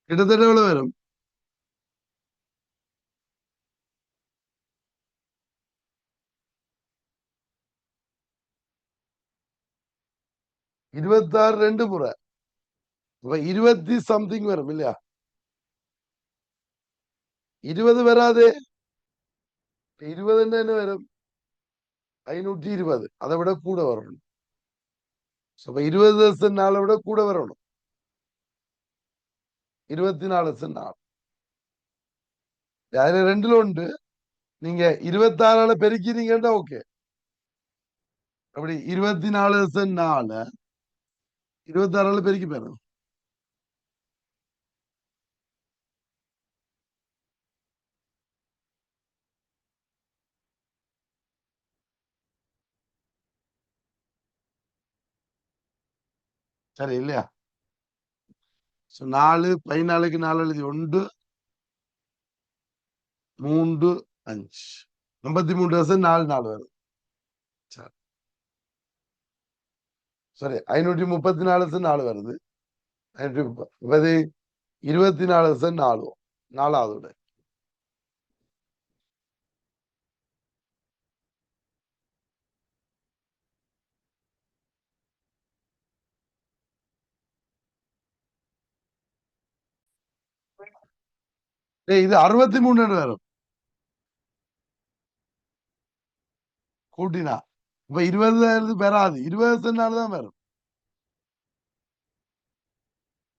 கிட்டத்தட்ட எவ்வளவு வரும்? 26 2 முறை. அப்ப 20 சம்திங் வரும் இல்லையா? 20 வராது. 20 என்ன வரும்? 520. அதை விட கூட வரணும். அப்ப 20 நாளை விட கூட வரணும். 24 நாள். அதுல ரெண்டுல உண்டு. நீங்க 26ஆல பெருக்கிறீங்கன்னா ஓகே. அப்படி 24 26ஆல பெருக்கி பாருங்க. சரி இல்லையா? 4 14க்கு 4 எழுதி 1 3 5 53 4 4 வரும். சரி சரி 534 வருது. 530 24 4 4ஆவது விட. இது 63 வரும் கூட்டினா. இப்ப 20 பெறாது, 20 தான் வரும்.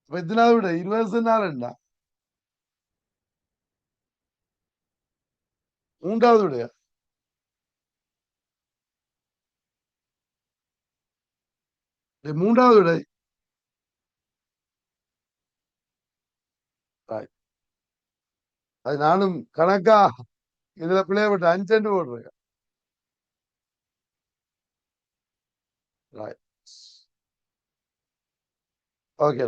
இப்ப எத்தனாவது விட 20 மூன்றாவது விட. மூன்றாவது விட. அது நானும் கணக்கா இதுல பிள்ளைய விட்டு 5 போடுறேன். ஓகே.